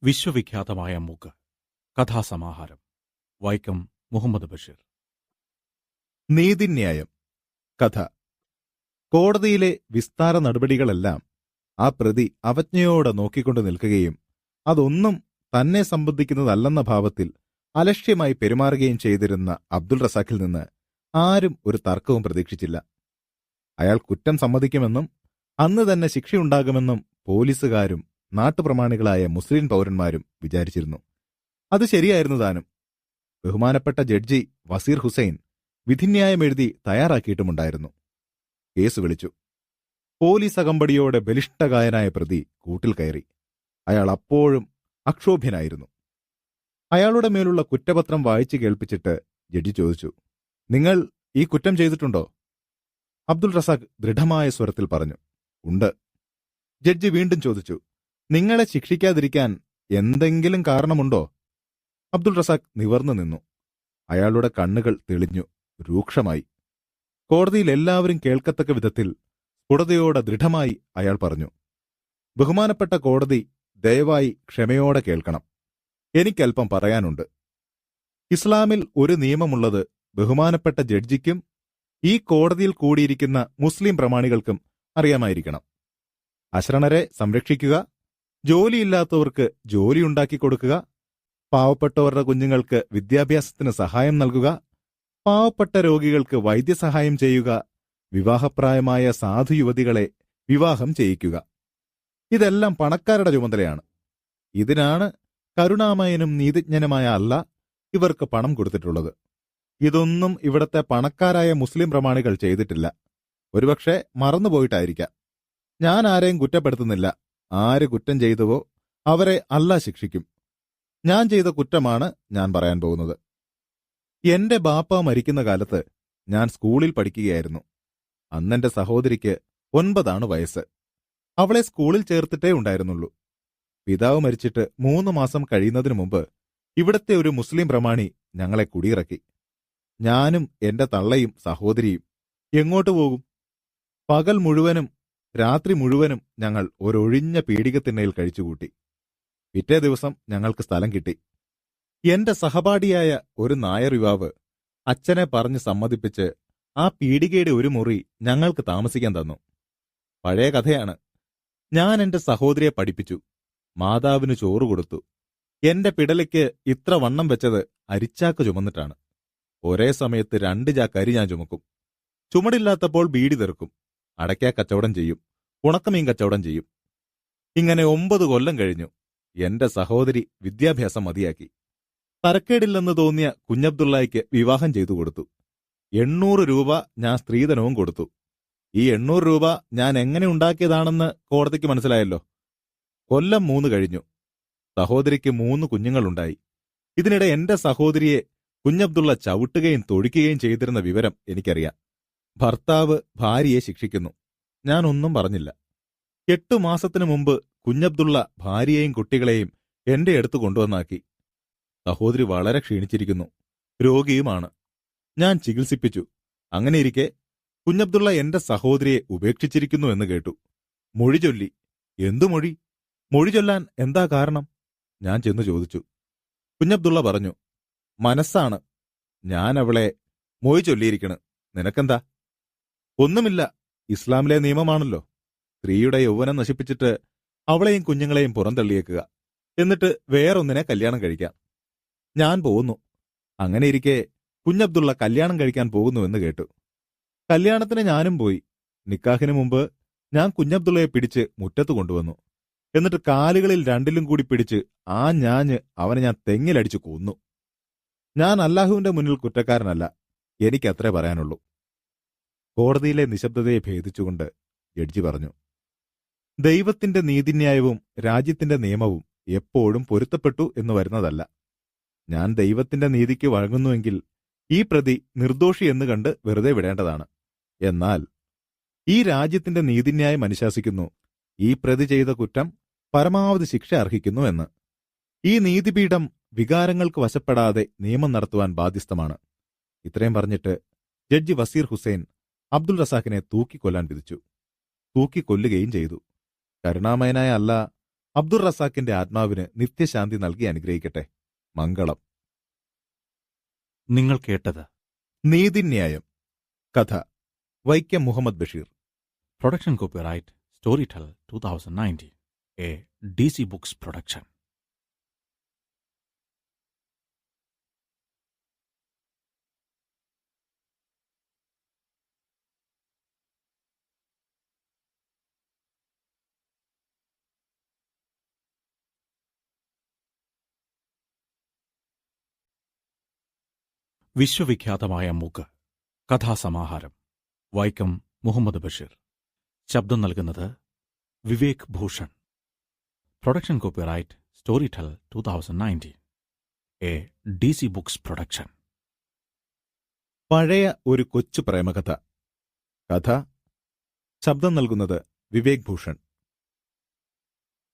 വിശ്വവിഖ്യാതമായ മൂക്ക് കഥാസമാഹാരം. വൈക്കം മുഹമ്മദ് ബഷീർ. നീതിന്യായം. കഥ. കോടതിയിലെ വിസ്താര നടപടികളെല്ലാം ആ പ്രതി അവജ്ഞയോടെ നോക്കിക്കൊണ്ട് നിൽക്കുകയും അതൊന്നും തന്നെ സംബന്ധിക്കുന്നതല്ലെന്ന ഭാവത്തിൽ അലക്ഷ്യമായി പെരുമാറുകയും ചെയ്തിരുന്ന അബ്ദുൾ റസാഖിൽ നിന്ന് ആരും ഒരു തർക്കവും പ്രതീക്ഷിച്ചില്ല. അയാൾ കുറ്റം സമ്മതിക്കുമെന്നും അന്ന് തന്നെ ശിക്ഷയുണ്ടാകുമെന്നും പോലീസുകാരും നാട്ടുപ്രമാണികളായ മുസ്ലിം പൗരന്മാരും വിചാരിച്ചിരുന്നു. അത് ശരിയായിരുന്നു താനും. ബഹുമാനപ്പെട്ട ജഡ്ജി വസീർ ഹുസൈൻ വിധിന്യായം എഴുതി തയ്യാറാക്കിയിട്ടുമുണ്ടായിരുന്നു. കേസ് വിളിച്ചു. പോലീസ് അകമ്പടിയോടെ ബലിഷ്ഠകായനായ പ്രതി കൂട്ടിൽ കയറി. അയാൾ അപ്പോഴും അക്ഷോഭ്യനായിരുന്നു. അയാളുടെ മേലുള്ള കുറ്റപത്രം വായിച്ചു കേൾപ്പിച്ചിട്ട് ജഡ്ജി ചോദിച്ചു, നിങ്ങൾ ഈ കുറ്റം ചെയ്തിട്ടുണ്ടോ? അബ്ദുൾ റസാഖ് ദൃഢമായ സ്വരത്തിൽ പറഞ്ഞു, ഉണ്ട്. ജഡ്ജി വീണ്ടും ചോദിച്ചു, നിങ്ങളെ ശിക്ഷിക്കാതിരിക്കാൻ എന്തെങ്കിലും കാരണമുണ്ടോ? അബ്ദുൾ റസാഖ് നിവർന്നു നിന്നു. അയാളുടെ കണ്ണുകൾ തെളിഞ്ഞു, രൂക്ഷമായി. കോടതിയിൽ എല്ലാവരും കേൾക്കത്തക്ക വിധത്തിൽ സ്ഫുടതയോടെ ദൃഢമായി അയാൾ പറഞ്ഞു, ബഹുമാനപ്പെട്ട കോടതി ദയവായി ക്ഷമയോടെ കേൾക്കണം. എനിക്കല്പം പറയാനുണ്ട്. ഇസ്ലാമിൽ ഒരു നിയമമുള്ളത് ബഹുമാനപ്പെട്ട ജഡ്ജിക്കും ഈ കോടതിയിൽ കൂടിയിരിക്കുന്ന മുസ്ലിം പ്രമാണികൾക്കും അറിയാമായിരിക്കണം. അശരണരെ സംരക്ഷിക്കുക, ജോലിയില്ലാത്തവർക്ക് ജോലിയുണ്ടാക്കി കൊടുക്കുക, പാവപ്പെട്ടവരുടെ കുഞ്ഞുങ്ങൾക്ക് വിദ്യാഭ്യാസത്തിന് സഹായം നൽകുക, പാവപ്പെട്ട രോഗികൾക്ക് വൈദ്യസഹായം ചെയ്യുക, വിവാഹപ്രായമായ സാധു യുവതികളെ വിവാഹം ചെയ്യിക്കുക. ഇതെല്ലാം പണക്കാരുടെ ചുമതലയാണ്. ഇതിനാണ് കരുണാമയനും നീതിജ്ഞനുമായ അല്ല ഇവർക്ക് പണം കൊടുത്തിട്ടുള്ളത്. ഇതൊന്നും ഇവിടത്തെ പണക്കാരായ മുസ്ലിം പ്രമാണികൾ ചെയ്തിട്ടില്ല. ഒരുപക്ഷെ മറന്നുപോയിട്ടായിരിക്കാം. ഞാൻ ആരെയും കുറ്റപ്പെടുത്തുന്നില്ല. ആര് കുറ്റം ചെയ്തുവോ അവരെ അല്ലാഹ് ശിക്ഷിക്കും. ഞാൻ ചെയ്ത കുറ്റമാണ് ഞാൻ പറയാൻ പോകുന്നത്. എന്റെ ബാപ്പ മരിക്കുന്ന കാലത്ത് ഞാൻ സ്കൂളിൽ പഠിക്കുകയായിരുന്നു. അന്നെന്റെ സഹോദരിക്ക് 9 വയസ്സ്. അവളെ സ്കൂളിൽ ചേർത്തിട്ടേ ഉണ്ടായിരുന്നുള്ളൂ. പിതാവ് മരിച്ചിട്ട് 3 മാസം കഴിയുന്നതിനു മുമ്പ് ഇവിടത്തെ ഒരു മുസ്ലിം പ്രമാണി ഞങ്ങളെ കുടിയിറക്കി. ഞാനും എന്റെ തള്ളയും സഹോദരിയും എങ്ങോട്ടു പോകും? പകൽ മുഴുവനും രാത്രി മുഴുവനും ഞങ്ങൾ ഒരൊഴിഞ്ഞ പീഡികത്തിണ്ണയിൽ കഴിച്ചുകൂട്ടി. പിറ്റേ ദിവസം ഞങ്ങൾക്ക് സ്ഥലം കിട്ടി. എന്റെ സഹപാഠിയായ ഒരു നായർ യുവാവ് അച്ഛനെ പറഞ്ഞ് സമ്മതിപ്പിച്ച് ആ പീഡികയുടെ ഒരു മുറി ഞങ്ങൾക്ക് താമസിക്കാൻ തന്നു. പഴയ കഥയാണ്. ഞാൻ എന്റെ സഹോദരിയെ പഠിപ്പിച്ചു. മാതാവിന് ചോറ് കൊടുത്തു. എന്റെ പിടലിക്ക് ഇത്ര വണ്ണം വെച്ചത് അരിച്ചാക്ക് ചുമന്നിട്ടാണ്. ഒരേ സമയത്ത് 2 ചാക്ക് അരി ഞാൻ ചുമക്കും. ചുമടില്ലാത്തപ്പോൾ ബീഡി തെറുക്കും. അടയ്ക്കാ കച്ചവടം ചെയ്യും. ഉണക്കമീൻ കച്ചവടം ചെയ്യും. ഇങ്ങനെ 9 കൊല്ലം കഴിഞ്ഞു. എന്റെ സഹോദരി വിദ്യാഭ്യാസം മതിയാക്കി. തരക്കേടില്ലെന്ന് തോന്നിയ കുഞ്ഞബ്ദുള്ളയ്ക്ക് വിവാഹം ചെയ്തു കൊടുത്തു. 800 രൂപ ഞാൻ സ്ത്രീധനവും കൊടുത്തു. ഈ 800 രൂപ ഞാൻ എങ്ങനെ ഉണ്ടാക്കിയതാണെന്ന് കോടതിക്ക് മനസ്സിലായല്ലോ. കൊല്ലം 3 കഴിഞ്ഞു. സഹോദരിക്ക് 3 കുഞ്ഞുങ്ങളുണ്ടായി. ഇതിനിടെ എന്റെ സഹോദരിയെ കുഞ്ഞബ്ദുള്ള ചവിട്ടുകയും തൊഴിക്കുകയും ചെയ്തിരുന്ന വിവരം എനിക്കറിയാം. ഭർത്താവ് ഭാര്യയെ ശിക്ഷിക്കുന്നു. ഞാനൊന്നും പറഞ്ഞില്ല. 8 മാസത്തിനു മുമ്പ് കുഞ്ഞബ്ദുള്ള ഭാര്യയെയും കുട്ടികളെയും എന്റെ അടുത്ത് കൊണ്ടുവന്നാക്കി. സഹോദരി വളരെ ക്ഷീണിച്ചിരിക്കുന്നു. രോഗിയുമാണ്. ഞാൻ ചികിത്സിപ്പിച്ചു. അങ്ങനെയിരിക്കെ കുഞ്ഞബ്ദുള്ള എന്റെ സഹോദരിയെ ഉപേക്ഷിച്ചിരിക്കുന്നു എന്ന് കേട്ടു. മൊഴി ചൊല്ലി. എന്തു മൊഴി? മൊഴി ചൊല്ലാൻ എന്താ കാരണം? ഞാൻ ചെന്നു ചോദിച്ചു. കുഞ്ഞബ്ദുള്ള പറഞ്ഞു, മനസ്സാണ്. ഞാൻ അവളെ മൊഴി ചൊല്ലിയിരിക്കണ്. നിനക്കെന്താ? ഒന്നുമില്ല. ഇസ്ലാമിലെ നിയമമാണല്ലോ. സ്ത്രീയുടെ യൗവനം നശിപ്പിച്ചിട്ട് അവളെയും കുഞ്ഞുങ്ങളെയും പുറന്തള്ളിയേക്കുക. എന്നിട്ട് വേറൊന്നിനെ കല്യാണം കഴിക്കാം. ഞാൻ പോകുന്നു. അങ്ങനെയിരിക്കെ കുഞ്ഞബ്ദുള്ള കല്യാണം കഴിക്കാൻ പോകുന്നുവെന്ന് കേട്ടു. കല്യാണത്തിന് ഞാനും പോയി. നിക്കാഹിന് മുമ്പ് ഞാൻ കുഞ്ഞബ്ദുള്ളയെ പിടിച്ച് മുറ്റത്ത് കൊണ്ടുവന്നു. എന്നിട്ട് കാലുകളിൽ 2ലും കൂടി പിടിച്ച് ആ ഞാഞ്ഞ് അവനെ ഞാൻ തെങ്ങിലടിച്ചു കൊന്നു. ഞാൻ അല്ലാഹുവിന്റെ മുന്നിൽ കുറ്റക്കാരനല്ല. എനിക്കത്രേ പറയാനുള്ളൂ. കോടതിയിലെ നിശബ്ദതയെ ഭേദിച്ചുകൊണ്ട് ജഡ്ജി പറഞ്ഞു, ദൈവത്തിന്റെ നീതിന്യായവും രാജ്യത്തിന്റെ നിയമവും എപ്പോഴും പൊരുത്തപ്പെട്ടു എന്ന് വരുന്നതല്ല. ഞാൻ ദൈവത്തിന്റെ നീതിക്ക് വഴങ്ങുന്നുവെങ്കിൽ ഈ പ്രതി നിർദോഷി എന്ന് കണ്ട് വെറുതെ വിടേണ്ടതാണ്. എന്നാൽ ഈ രാജ്യത്തിന്റെ നീതിന്യായം അനുശാസിക്കുന്നു ഈ പ്രതി ചെയ്ത കുറ്റം പരമാവധി ശിക്ഷ അർഹിക്കുന്നു എന്ന്. ഈ നീതിപീഠം വികാരങ്ങൾക്ക് വശപ്പെടാതെ നിയമം നടത്തുവാൻ ബാധ്യസ്ഥമാണ്. ഇത്രയും പറഞ്ഞിട്ട് ജഡ്ജി വസീർ ഹുസൈൻ അബ്ദുൾ റസാഖിനെ തൂക്കിക്കൊല്ലാൻ വിധിച്ചു. തൂക്കിക്കൊല്ലുകയും ചെയ്തു. കരുണാമയനായ അല്ലാഹ് അബ്ദുൾ റസാക്കിന്റെ ആത്മാവിന് നിത്യശാന്തി നൽകി അനുഗ്രഹിക്കട്ടെ. മംഗളം. നിങ്ങൾ കേട്ടത് നീതിന്യായം. കഥ Vaikom Muhammad Basheer. Production copyright Storytel 2019, a DC books production. വിശ്വവിഖ്യാതമായ മൂക്ക് കഥാസമാഹാരം. വൈക്കം മുഹമ്മദ് ബഷീർ. ശബ്ദം നൽകുന്നത് Vivek Bhushan. Production copyright Storytel 2019, a DC books production. പഴയ ഒരു കൊച്ചു പ്രേമകഥ. കഥ. ശബ്ദം നൽകുന്നത് വിവേക് ഭൂഷൺ.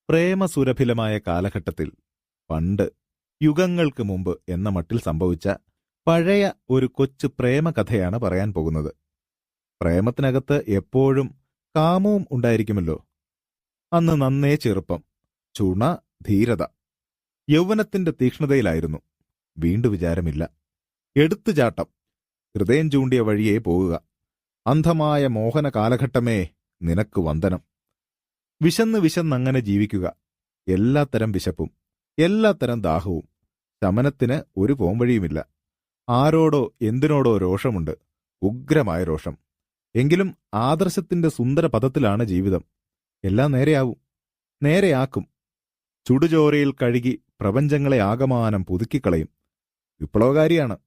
പ്രേമസുരഭിലമായ കാലഘട്ടത്തിൽ, പണ്ട്, യുഗങ്ങൾക്ക് മുമ്പ് എന്ന മട്ടിൽ സംഭവിച്ച പഴയ ഒരു കൊച്ചു പ്രേമകഥയാണ് പറയാൻ പോകുന്നത്. പ്രേമത്തിനകത്ത് എപ്പോഴും കാമവും ഉണ്ടായിരിക്കുമല്ലോ. അന്ന് നന്നേ ചെറുപ്പം, ചുണ, ധീരത, യൗവനത്തിന്റെ തീക്ഷ്ണതയിലായിരുന്നു. വീണ്ടു വിചാരമില്ല, എടുത്തുചാട്ടം, ഹൃദയം ചൂണ്ടിയ വഴിയേ പോകുക. അന്ധമായ മോഹന കാലഘട്ടമേ നിനക്ക് വന്ദനം. വിശന്നങ്ങനെ ജീവിക്കുക. എല്ലാത്തരം വിശപ്പും എല്ലാത്തരം ദാഹവും. ശമനത്തിന് ഒരു പോംവഴിയുമില്ല. ആരോടോ എന്തിനോടോ രോഷമുണ്ട്, ഉഗ്രമായ രോഷം. എങ്കിലും ആദർശത്തിന്റെ സുന്ദര പദത്തിലാണ് ജീവിതം. എല്ലാം നേരെയാക്കും. ചുടുചോരയിൽ കഴുകി പ്രപഞ്ചങ്ങളെ ആകമാനം പുതുക്കിക്കളയും. വിപ്ലവകാരിയാണ്.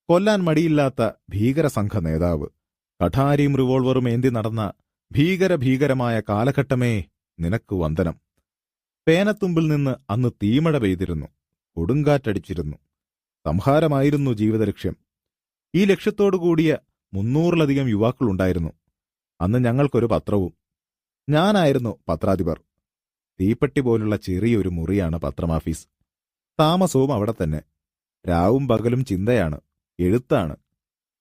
കൊല്ലാൻ മടിയില്ലാത്ത ഭീകരസംഘ നേതാവ്. കഠാരിയും റിവോൾവറും ഏന്തി നടന്ന ഭീകരമായ കാലഘട്ടമേ നിനക്ക് വന്ദനം. പേനത്തുമ്പിൽ നിന്ന് അന്ന് തീമഴ പെയ്തിരുന്നു, കൊടുങ്കാറ്റടിച്ചിരുന്നു. സംഹാരമായിരുന്നു ജീവിതലക്ഷ്യം. ഈ ലക്ഷ്യത്തോടുകൂടിയ 300-ലധികം യുവാക്കളുണ്ടായിരുന്നു. അന്ന് ഞങ്ങൾക്കൊരു പത്രവും. ഞാനായിരുന്നു പത്രാധിപർ. തീപ്പെട്ടി പോലുള്ള ചെറിയൊരു മുറിയാണ് പത്രമാഫീസ്. താമസവും അവിടെ തന്നെ. രാവും പകലും ചിന്തയാണ്, എഴുത്താണ്.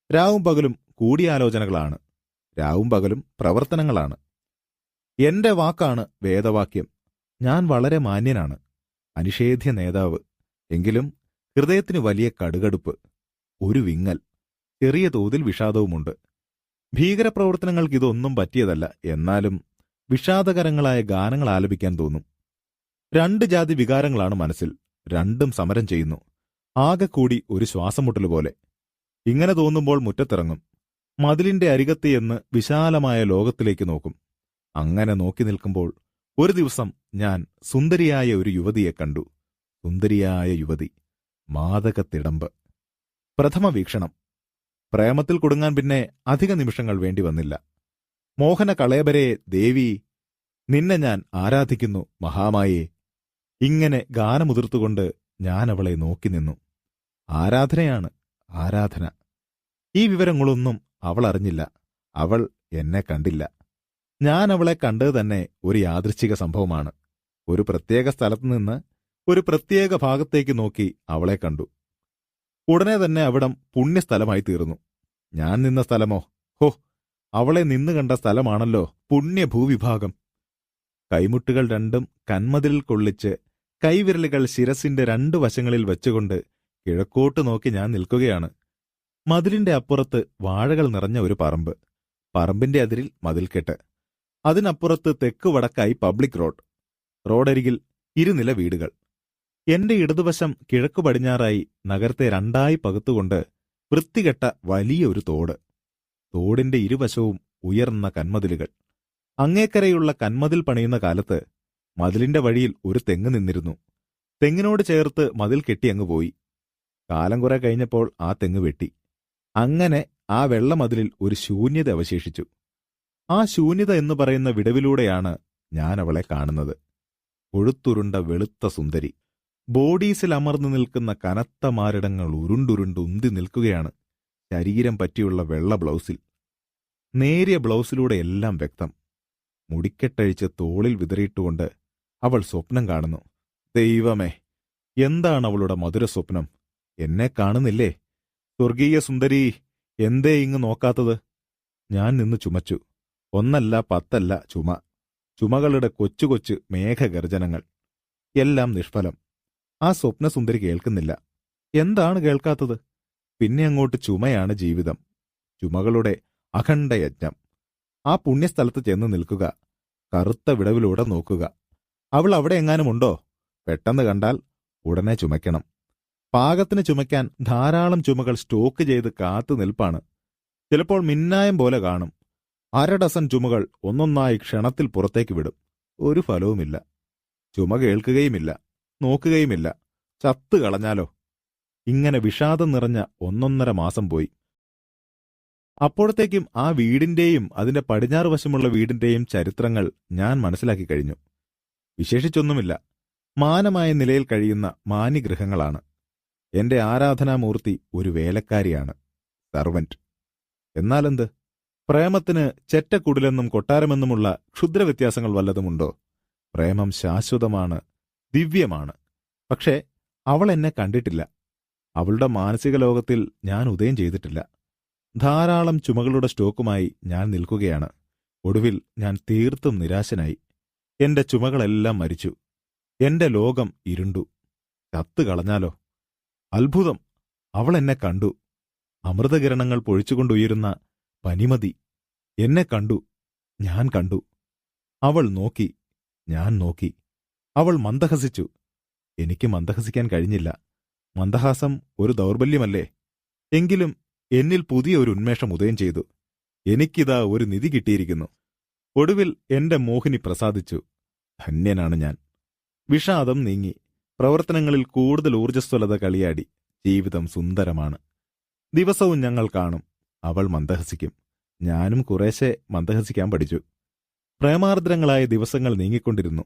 രാവും പകലും കൂടിയാലോചനകളാണ്. രാവും പകലും പ്രവർത്തനങ്ങളാണ്. എന്റെ വാക്കാണ് വേദവാക്യം. ഞാൻ വളരെ മാന്യനാണ്, അനിഷേധ്യ നേതാവ്. എങ്കിലും ഹൃദയത്തിന് വലിയ കടുകടുപ്പ്, ഒരു വിങ്ങൽ, ചെറിയ തോതിൽ വിഷാദവുമുണ്ട്. ഭീകരപ്രവർത്തനങ്ങൾക്കിതൊന്നും പറ്റിയതല്ല. എന്നാലും വിഷാദകരങ്ങളായ ഗാനങ്ങൾ ആലപിക്കാൻ തോന്നും. 2 ജാതി വികാരങ്ങളാണ് മനസ്സിൽ. രണ്ടും സമരം ചെയ്യുന്നു. ആകെ കൂടി ഒരു ശ്വാസമുട്ടൽ പോലെ. ഇങ്ങനെ തോന്നുമ്പോൾ മുറ്റത്തിറങ്ങും. മതിലിന്റെ അരികത്ത് എന്ന് വിശാലമായ ലോകത്തിലേക്ക് നോക്കും. അങ്ങനെ നോക്കി നിൽക്കുമ്പോൾ ഒരു ദിവസം ഞാൻ സുന്ദരിയായ ഒരു യുവതിയെ കണ്ടു. സുന്ദരിയായ യുവതി, മാദകത്തിടമ്പ്. പ്രഥമ വീക്ഷണം. പ്രേമത്തിൽ കുടുങ്ങാൻ പിന്നെ അധിക നിമിഷങ്ങൾ വേണ്ടി വന്നില്ല. മോഹന കളയബരേ ദേവി, നിന്നെ ഞാൻ ആരാധിക്കുന്നു മഹാമായേ. ഇങ്ങനെ ഗാനമുതിർത്തുകൊണ്ട് ഞാൻ അവളെ നോക്കി നിന്നു. ആരാധനയാണ്, ആരാധന. ഈ വിവരങ്ങളൊന്നും അവൾ അറിഞ്ഞില്ല. അവൾ എന്നെ കണ്ടില്ല. ഞാൻ അവളെ കണ്ടത് തന്നെ ഒരു യാദൃച്ഛിക സംഭവമാണ്. ഒരു പ്രത്യേക സ്ഥലത്തുനിന്ന് ഒരു പ്രത്യേക ഭാഗത്തേക്ക് നോക്കി അവളെ കണ്ടു. ഉടനെ തന്നെ അവിടം പുണ്യസ്ഥലമായി തീർന്നു. ഞാൻ നിന്ന സ്ഥലമോ, ഹോ, അവളെ നിന്ന് കണ്ട സ്ഥലമാണല്ലോ പുണ്യഭൂവിഭാഗം. കൈമുട്ടുകൾ രണ്ടും കന്മതിലിൽ കൊള്ളിച്ച് കൈവിരലുകൾ ശിരസിന്റെ 2 വശങ്ങളിൽ വെച്ചുകൊണ്ട് കിഴക്കോട്ട് നോക്കി ഞാൻ നിൽക്കുകയാണ്. മതിലിന്റെ അപ്പുറത്ത് വാഴകൾ നിറഞ്ഞ ഒരു പറമ്പ്. പറമ്പിന്റെ അതിരിൽ മതിൽക്കെട്ട്. അതിനപ്പുറത്ത് തെക്ക് വടക്കായി പബ്ലിക് റോഡ്. റോഡരികിൽ 2 നില വീടുകൾ. എന്റെ ഇടതുവശം കിഴക്കു പടിഞ്ഞാറായി നഗരത്തെ 2ആയി പകുത്തുകൊണ്ട് വൃത്തികെട്ട വലിയ ഒരു തോട്. തോടിന്റെ ഇരുവശവും ഉയർന്ന കന്മതിലുകൾ. അങ്ങേക്കരയുള്ള കന്മതിൽ പണിയുന്ന കാലത്ത് മതിലിന്റെ വഴിയിൽ ഒരു തെങ്ങ് നിന്നിരുന്നു. തെങ്ങിനോട് ചേർത്ത് മതിൽ കെട്ടിയങ്ങ് പോയി. കാലം കുറെ കഴിഞ്ഞപ്പോൾ ആ തെങ്ങ് വെട്ടി. അങ്ങനെ ആ വെള്ളമതിലിൽ ഒരു ശൂന്യത അവശേഷിച്ചു. ആ ശൂന്യത എന്ന് പറയുന്ന വിടവിലൂടെയാണ് ഞാൻ അവളെ കാണുന്നത്. കൊഴുത്തുരുണ്ട വെളുത്ത സുന്ദരി. ബോഡീസിൽ അമർന്നു നിൽക്കുന്ന കനത്ത മാരിടങ്ങൾ ഉരുണ്ടുരുണ്ട് ഉന്തി നിൽക്കുകയാണ്. ശരീരം പറ്റിയുള്ള വെള്ള ബ്ലൗസിൽ. നേരിയ ബ്ലൗസിലൂടെ എല്ലാം വ്യക്തം. മുടിക്കെട്ടഴിച്ച് തോളിൽ വിതറിയിട്ടുകൊണ്ട് അവൾ സ്വപ്നം കാണുന്നു. ദൈവമേ, എന്താണ് അവളുടെ മധുര സ്വപ്നം? എന്നെ കാണുന്നില്ലേ? സ്വർഗീയ സുന്ദരി, എന്തേ ഇങ്ങ് നോക്കാത്തത്? ഞാൻ നിന്ന് ചുമച്ചു. 1 അല്ല 10 അല്ല ചുമ. ചുമകളുടെ കൊച്ചു കൊച്ചു മേഘഗർജനങ്ങൾ. എല്ലാം നിഷ്ഫലം. ആ സ്വപ്നസുന്ദരി കേൾക്കുന്നില്ല. എന്താണ് കേൾക്കാത്തത്? പിന്നെ അങ്ങോട്ട് ചുമയാണ് ജീവിതം. ചുമകളുടെ അഖണ്ഡയജ്ഞം. ആ പുണ്യസ്ഥലത്ത് ചെന്ന് നിൽക്കുക. കറുത്ത വിടവിലൂടെ നോക്കുക. അവൾ അവിടെ എങ്ങാനുമുണ്ടോ? പെട്ടെന്ന് കണ്ടാൽ ഉടനെ ചുമയ്ക്കണം. പാകത്തിന് ചുമയ്ക്കാൻ ധാരാളം ചുമകൾ സ്റ്റോക്ക് ചെയ്ത് കാത്തു നിൽപ്പാണ്. ചിലപ്പോൾ മിന്നായം പോലെ കാണും. 1/2 ഡസൻ ചുമകൾ ഒന്നൊന്നായി ക്ഷണത്തിൽ പുറത്തേക്ക് വിടും. ഒരു ഫലവുമില്ല. ചുമ കേൾക്കുകയുമില്ല, നോക്കുകയുമില്ല. ചത്തു കളഞ്ഞാലോ? ഇങ്ങനെ വിഷാദം നിറഞ്ഞ 1.5 മാസം പോയി. അപ്പോഴത്തേക്കും ആ വീടിന്റെയും അതിന്റെ പടിഞ്ഞാറ് വശമുള്ള വീടിന്റെയും ചരിത്രങ്ങൾ ഞാൻ മനസ്സിലാക്കി കഴിഞ്ഞു. വിശേഷിച്ചൊന്നുമില്ല. മാനമായ നിലയിൽ കഴിയുന്ന മാന്യഗൃഹങ്ങളാണ്. എന്റെ ആരാധനാമൂർത്തി ഒരു വേലക്കാരിയാണ്, സർവന്റ്. എന്നാലെന്ത്? പ്രേമത്തിന് ചെറ്റക്കുടിലെന്നും കൊട്ടാരമെന്നുമുള്ള ക്ഷുദ്രവ്യത്യാസങ്ങൾ വല്ലതുമുണ്ടോ? പ്രേമം ശാശ്വതമാണ്, ദിവ്യമാണ്. പക്ഷേ അവൾ എന്നെ കണ്ടിട്ടില്ല. അവളുടെ മാനസിക ലോകത്തിൽ ഞാൻ ഉദയം ചെയ്തിട്ടില്ല. ധാരാളം ചുമകളുടെ സ്റ്റോക്കുമായി ഞാൻ നിൽക്കുകയാണ്. ഒടുവിൽ ഞാൻ തീർത്തും നിരാശനായി. എന്റെ ചുമകളെല്ലാം മരിച്ചു. എന്റെ ലോകം ഇരുണ്ടു. ചത്തു കളഞ്ഞാലോ? അത്ഭുതം! അവൾ എന്നെ കണ്ടു. അമൃതകിരണങ്ങൾ പൊഴിച്ചുകൊണ്ടുയരുന്ന പനിമതി എന്നെ കണ്ടു. ഞാൻ കണ്ടു. അവൾ നോക്കി. ഞാൻ നോക്കി. അവൾ മന്ദഹസിച്ചു. എനിക്ക് മന്ദഹസിക്കാൻ കഴിഞ്ഞില്ല. മന്ദഹാസം ഒരു ദൗർബല്യമല്ലേ? എങ്കിലും എന്നിൽ പുതിയ ഒരു ഉന്മേഷം ഉദയം ചെയ്തു. എനിക്കിതാ ഒരു നിധി കിട്ടിയിരിക്കുന്നു. ഒടുവിൽ എന്റെ മോഹിനി പ്രസാദിച്ചു. ധന്യനാണ് ഞാൻ. വിഷാദം നീങ്ങി. പ്രവർത്തനങ്ങളിൽ കൂടുതൽ ഊർജ്ജസ്വലത കളിയാടി. ജീവിതം സുന്ദരമാണ്. ദിവസവും ഞങ്ങൾ കാണും. അവൾ മന്ദഹസിക്കും. ഞാനും കുറേശ്ശെ മന്ദഹസിക്കാൻ പഠിച്ചു. പ്രേമാർദ്രങ്ങളായ ദിവസങ്ങൾ നീങ്ങിക്കൊണ്ടിരുന്നു.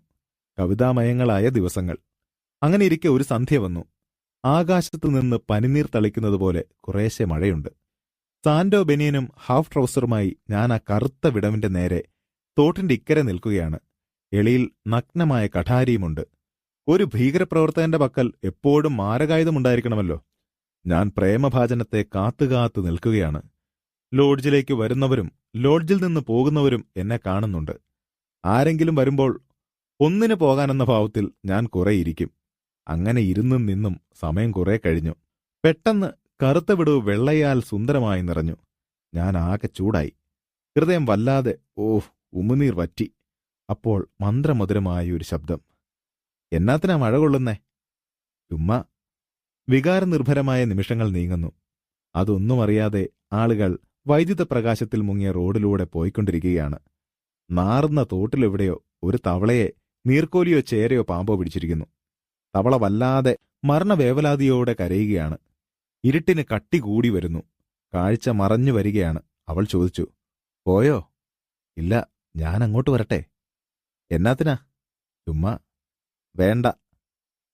കവിതാമയങ്ങളായ ദിവസങ്ങൾ. അങ്ങനെയിരിക്കെ ഒരു സന്ധ്യ വന്നു. ആകാശത്തുനിന്ന് പനിനീർ തളിക്കുന്നതുപോലെ കുറേശ്ശെ മഴയുണ്ട്. സാൻഡോ ബനിയനും ഹാഫ് ട്രൗസറുമായി ഞാൻ ആ കറുത്ത വിടവിന്റെ നേരെ തോട്ടിന്റെ ഇക്കരെ നിൽക്കുകയാണ്. എളിയിൽ നഗ്നമായ കഠാരിയുമുണ്ട്. ഒരു ഭീകരപ്രവർത്തകന്റെ പക്കൽ എപ്പോഴും മാരകായുധമുണ്ടായിരിക്കണമല്ലോ. ഞാൻ പ്രേമഭാജനത്തെ കാത്തുകാത്തു നിൽക്കുകയാണ്. ലോഡ്ജിലേക്ക് വരുന്നവരും ലോഡ്ജിൽ നിന്ന് പോകുന്നവരും എന്നെ കാണുന്നുണ്ട്. ആരെങ്കിലും വരുമ്പോൾ ഒന്നിനു പോകാനെന്ന ഭാവത്തിൽ ഞാൻ കുറെ ഇരിക്കും. അങ്ങനെ ഇരുന്നും നിന്നും സമയം കുറെ കഴിഞ്ഞു. പെട്ടെന്ന് കറുത്ത വിടവ് വെള്ളയാൽ സുന്ദരമായി നിറഞ്ഞു. ഞാൻ ആകെ ചൂടായി. ഹൃദയം വല്ലാതെ ഉമിനീർ വറ്റി. അപ്പോൾ മന്ത്രമധുരമായ ഒരു ശബ്ദം. എന്നാത്തിനാ മഴ കൊള്ളുന്നേ? ചുമ്മാ. വികാരനിർഭരമായ നിമിഷങ്ങൾ നീങ്ങുന്നു. അതൊന്നും അറിയാതെ ആളുകൾ വൈദ്യുത പ്രകാശത്തിൽ മുങ്ങിയ റോഡിലൂടെ പോയിക്കൊണ്ടിരിക്കുകയാണ്. നാറുന്ന തോട്ടിലെവിടെയോ ഒരു തവളയെ നീർക്കോലിയോ ചേരയോ പാമ്പോ പിടിച്ചിരിക്കുന്നു. തവള വല്ലാതെ മരണവേവലാതിയോടെ കരയുകയാണ്. ഇരുട്ടിന് കട്ടി കൂടി വരുന്നു. കാഴ്ച മറഞ്ഞു വരികയാണ്. അവൾ ചോദിച്ചു, പോയോ? ഇല്ല, ഞാൻ അങ്ങോട്ട് വരട്ടെ. എന്നാത്തിനാ? ചുമ്മാ. വേണ്ട.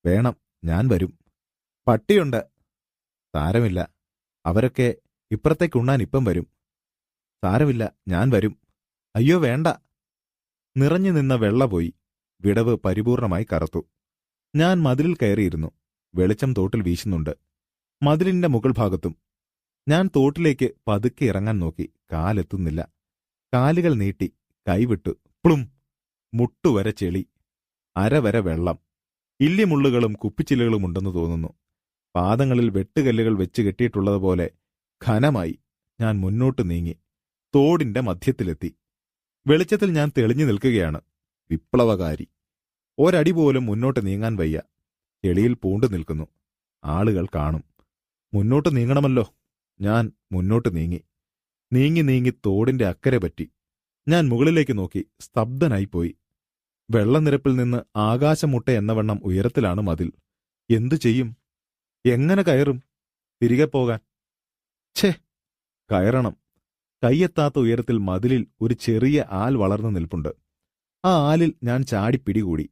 വേണം, ഞാൻ വരും. പട്ടിയുണ്ട്. സാരമില്ല, അവരൊക്കെ ഇപ്പുറത്തേക്കുണ്ണാൻ ഇപ്പം വരും. സാരമില്ല, ഞാൻ വരും. അയ്യോ വേണ്ട. നിറഞ്ഞു നിന്ന വെള്ള പോയി. വിടവ് പരിപൂർണമായി കറുത്തു. ഞാൻ മതിലിൽ കയറിയിരുന്നു. വെളിച്ചം തോട്ടിൽ വീശുന്നുണ്ട്. മതിലിന്റെ മുകൾ ഭാഗത്തും. ഞാൻ തോട്ടിലേക്ക് പതുക്കെ ഇറങ്ങാൻ നോക്കി. കാലെത്തുന്നില്ല. കാലുകൾ നീട്ടി. കൈവിട്ടു. പ്ലും! മുട്ടുവരെ ചെളി. അരവരെ വെള്ളം. ഇല്ലിമുള്ളുകളും കുപ്പിച്ചില്ലുകളും ഉണ്ടെന്ന് തോന്നുന്നു. പാദങ്ങളിൽ വെട്ടുകല്ലുകൾ വെച്ച് കെട്ടിയിട്ടുള്ളതുപോലെ ഘനമായി. ഞാൻ മുന്നോട്ട് നീങ്ങി. തോടിന്റെ മധ്യത്തിലെത്തി. വെളിച്ചത്തിൽ ഞാൻ തെളിഞ്ഞു നിൽക്കുകയാണ്. വിപ്ലവകാരി. ഒരടി പോലും മുന്നോട്ട് നീങ്ങാൻ വയ്യ. ചെളിയിൽ പൂണ്ടു നിൽക്കുന്നു. ആളുകൾ കാണും. മുന്നോട്ട് നീങ്ങണമല്ലോ. ഞാൻ മുന്നോട്ട് നീങ്ങി. നീങ്ങി നീങ്ങി തോടിന്റെ അക്കരെ പറ്റി. ഞാൻ മുകളിലേക്ക് നോക്കി. സ്തബ്ധനായിപ്പോയി. വെള്ളനിരപ്പിൽ നിന്ന് ആകാശമുട്ട എന്നവണ്ണം ഉയരത്തിലാണ് മതിൽ. എന്തു ചെയ്യും? എങ്ങനെ കയറും? തിരികെ പോകാൻ? ഛേ, കയറണം. കൈയെത്താത്ത ഉയരത്തിൽ മതിലിൽ ഒരു ചെറിയ ആൽ വളർന്നു നിൽപ്പുണ്ട്. ആ ആലിൽ ഞാൻ ചാടി പിടികൂടി.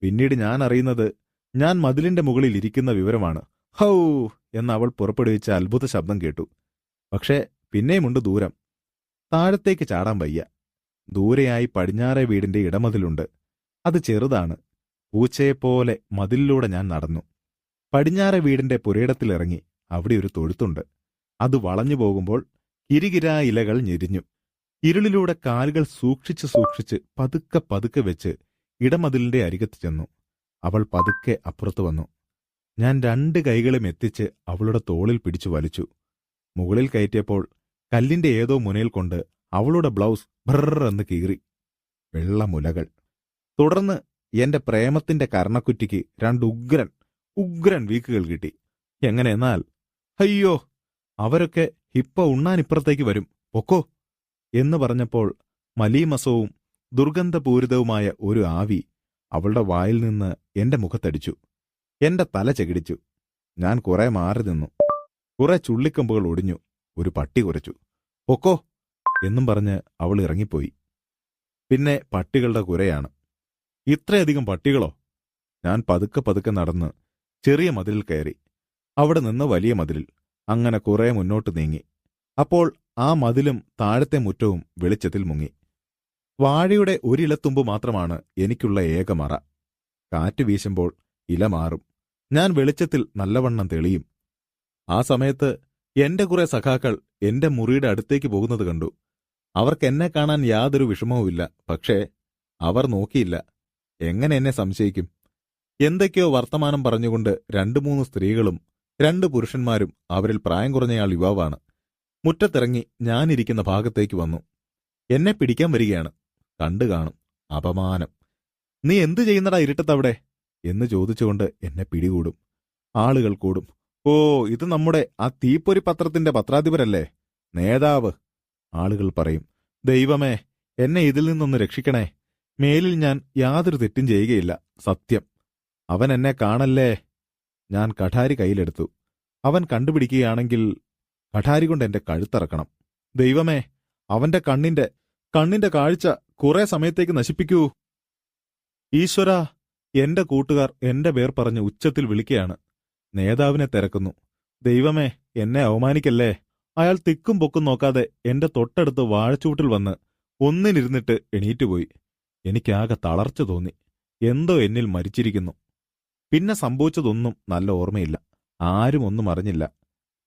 പിന്നീട് ഞാൻ അറിയുന്നത് ഞാൻ മതിലിന്റെ മുകളിൽ ഇരിക്കുന്ന വിവരമാണ്. ഹൗ എന്നവൾ പുറപ്പെടുവിച്ച അത്ഭുത ശബ്ദം കേട്ടു. പക്ഷേ പിന്നെയുമുണ്ട് ദൂരം. താഴത്തേക്ക് ചാടാൻ വയ്യ. ദൂരെയായി പടിഞ്ഞാറേ വീടിന്റെ ഇടമതിലുണ്ട്. അത് ചെറുതാണ്. പൂച്ചയെപ്പോലെ മതിലിലൂടെ ഞാൻ നടന്നു. പടിഞ്ഞാറെ വീടിന്റെ പുരയിടത്തിലിറങ്ങി. അവിടെ ഒരു തൊഴുത്തുണ്ട്. അത് വളഞ്ഞു പോകുമ്പോൾ കിരികിരാ ഇലകൾ ഞെരിഞ്ഞു. ഇരുളിലൂടെ കാലുകൾ സൂക്ഷിച്ച് സൂക്ഷിച്ച് പതുക്കെ പതുക്കെ വെച്ച് ഇടമതിലിന്റെ അരികത്ത് ചെന്നു. അവൾ പതുക്കെ അപ്പുറത്തു വന്നു. ഞാൻ 2 കൈകളും എത്തിച്ച് അവളുടെ തോളിൽ പിടിച്ചു വലിച്ചു. മുകളിൽ കയറ്റിയപ്പോൾ കല്ലിന്റെ ഏതോ മുനയിൽ കൊണ്ട് അവളുടെ ബ്ലൗസ് ഭ്രർ എന്ന് കീറി. വെള്ളമുലകൾ. തുടർന്ന് എന്റെ പ്രേമത്തിന്റെ കർണക്കുറ്റിക്ക് 2 ഉഗ്രൻ വീക്കുകൾ കിട്ടി. എങ്ങനെയെന്നാൽ, അയ്യോ, അവരൊക്കെ ഇപ്പൊ ഉണ്ണാനിപ്പുറത്തേക്ക് വരും, പൊക്കോ എന്ന് പറഞ്ഞപ്പോൾ മലീമസവും ദുർഗന്ധപൂരിതവുമായ ഒരു ആവി അവളുടെ വായിൽ നിന്ന് എന്റെ മുഖത്തടിച്ചു. എന്റെ തല ചെകിടിച്ചു. ഞാൻ കുറെ മാറി നിന്നു. കുറെ ചുള്ളിക്കമ്പുകൾ ഒടിഞ്ഞു. ഒരു പട്ടി കുരച്ചു. പൊക്കോ എന്നും പറഞ്ഞ് അവൾ ഇറങ്ങിപ്പോയി. പിന്നെ പട്ടികളുടെ കുരയാണ്. ഇത്രയധികം പട്ടികളോ? ഞാൻ പതുക്കെ പതുക്കെ നടന്ന് ചെറിയ മതിലിൽ കയറി. അവിടെ നിന്ന് വലിയ മതിലിൽ. അങ്ങനെ കുറെ മുന്നോട്ട് നീങ്ങി. അപ്പോൾ ആ മതിലും താഴത്തെ മുറ്റവും വെളിച്ചത്തിൽ മുങ്ങി. വാഴയുടെ ഒരിലത്തുമ്പ് മാത്രമാണ് എനിക്കുള്ള ഏകമറ. കാറ്റ് വീശുമ്പോൾ ഇല മാറും. ഞാൻ വെളിച്ചത്തിൽ നല്ലവണ്ണം തെളിയും. ആ സമയത്ത് എന്റെ കുറെ സഖാക്കൾ എന്റെ മുറിയുടെ അടുത്തേക്ക് പോകുന്നത് കണ്ടു. അവർക്കെന്നെ കാണാൻ യാതൊരു വിഷമവുമില്ല. പക്ഷേ അവർ നോക്കിയില്ല. എങ്ങനെ എന്നെ സംശയിക്കും? എന്തൊക്കെയോ വർത്തമാനം പറഞ്ഞുകൊണ്ട് 2-3 സ്ത്രീകളും 2 പുരുഷന്മാരും, അവരിൽ പ്രായം കുറഞ്ഞയാൾ യുവാവാണ്, മുറ്റത്തിറങ്ങി ഞാനിരിക്കുന്ന ഭാഗത്തേക്ക് വന്നു. എന്നെ പിടിക്കാൻ വരികയാണ്. കണ്ടു കാണും. അപമാനം. നീ എന്തു ചെയ്യുന്നടാ ഇരുട്ടത്തവിടെ എന്ന് ചോദിച്ചുകൊണ്ട് എന്നെ പിടികൂടും. ആളുകൾ കൂടും. ഓ, ഇത് നമ്മുടെ ആ തീപ്പൊരി പത്രത്തിന്റെ പത്രാധിപരല്ലേ, നേതാവ്. ആളുകൾ പറയും, ദൈവമേ, എന്നെ ഇതിൽ നിന്നൊന്ന് രക്ഷിക്കണേ. മേലിൽ ഞാൻ യാതൊരു തെറ്റും ചെയ്യുകയില്ല, സത്യം. അവൻ എന്നെ കാണല്ലേ. ഞാൻ കഠാരി കയ്യിലെടുത്തു. അവൻ കണ്ടുപിടിക്കുകയാണെങ്കിൽ കഠാരി കൊണ്ട് എന്റെ കഴുത്തറക്കണം. ദൈവമേ, അവന്റെ കണ്ണിന്റെ കാഴ്ച കുറെ സമയത്തേക്ക് നശിപ്പിക്കൂ. ഈശ്വരാ, എന്റെ കൂട്ടുകാർ എന്റെ പേർ പറഞ്ഞ് ഉച്ചത്തിൽ വിളിക്കുകയാണ്. നേതാവിനെ തിരക്കുന്നു. ദൈവമേ, എന്നെ അവമാനിക്കല്ലേ. അയാൾ തിക്കും പൊക്കും നോക്കാതെ എന്റെ തൊട്ടടുത്ത് വാഴച്ചൂട്ടിൽ വന്ന് ഒന്നിനിരുന്നിട്ട് എണീറ്റുപോയി. എനിക്കാകെ തളർച്ച തോന്നി. എന്തോ എന്നിൽ മരിച്ചിരിക്കുന്നു. പിന്നെ സംഭവിച്ചതൊന്നും നല്ല ഓർമ്മയില്ല. ആരും ഒന്നും അറിഞ്ഞില്ല.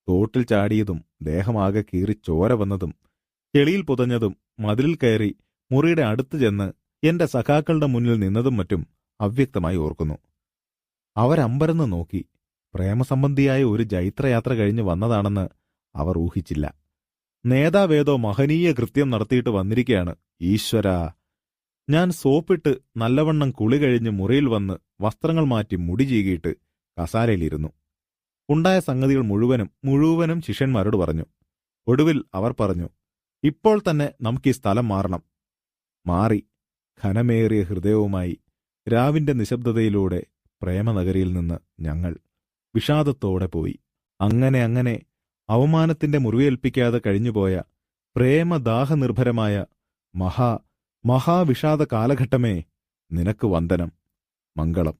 തോട്ടിൽ ചാടിയതും ദേഹമാകെ കീറി ചോര വന്നതും ചെളിയിൽ പുതഞ്ഞതും മതിലിൽ കയറി മുറിയുടെ അടുത്ത് ചെന്ന് എന്റെ സഖാക്കളുടെ മുന്നിൽ നിന്നതും മറ്റും അവ്യക്തമായി ഓർക്കുന്നു. അവരമ്പരന്ന് നോക്കി. പ്രേമസംബന്ധിയായ ഒരു ജൈത്രയാത്ര കഴിഞ്ഞ് വന്നതാണെന്ന് അവർ ഊഹിച്ചില്ല. നേതാവേതോ മഹനീയ കൃത്യം നടത്തിയിട്ട് വന്നിരിക്കുകയാണ്. ഈശ്വരാ. ഞാൻ സോപ്പിട്ട് നല്ലവണ്ണം കുളി കഴിഞ്ഞ് മുറിയിൽ വന്ന് വസ്ത്രങ്ങൾ മാറ്റി മുടി ചീകിയിട്ട് കസാരയിലിരുന്നു. ഉണ്ടായ സംഗതികൾ മുഴുവനും ശിഷ്യന്മാരോട് പറഞ്ഞു. ഒടുവിൽ അവർ പറഞ്ഞു, ഇപ്പോൾ തന്നെ നമുക്ക് ഈ സ്ഥലം മാറണം. മാറി. ഘനമേറിയ ഹൃദയവുമായി രാവിന്റെ നിശബ്ദതയിലൂടെ പ്രേമനഗരിയിൽ നിന്ന് ഞങ്ങൾ വിഷാദത്തോടെ പോയി. അങ്ങനെ അവമാനത്തിന്റെ മുറിവേൽപ്പിക്കാതെ കഴിഞ്ഞുപോയ പ്രേമദാഹനിർഭരമായ മഹാവിഷാദ കാലഘട്ടമേ, നിനക്ക് വന്ദനം. മംഗളം.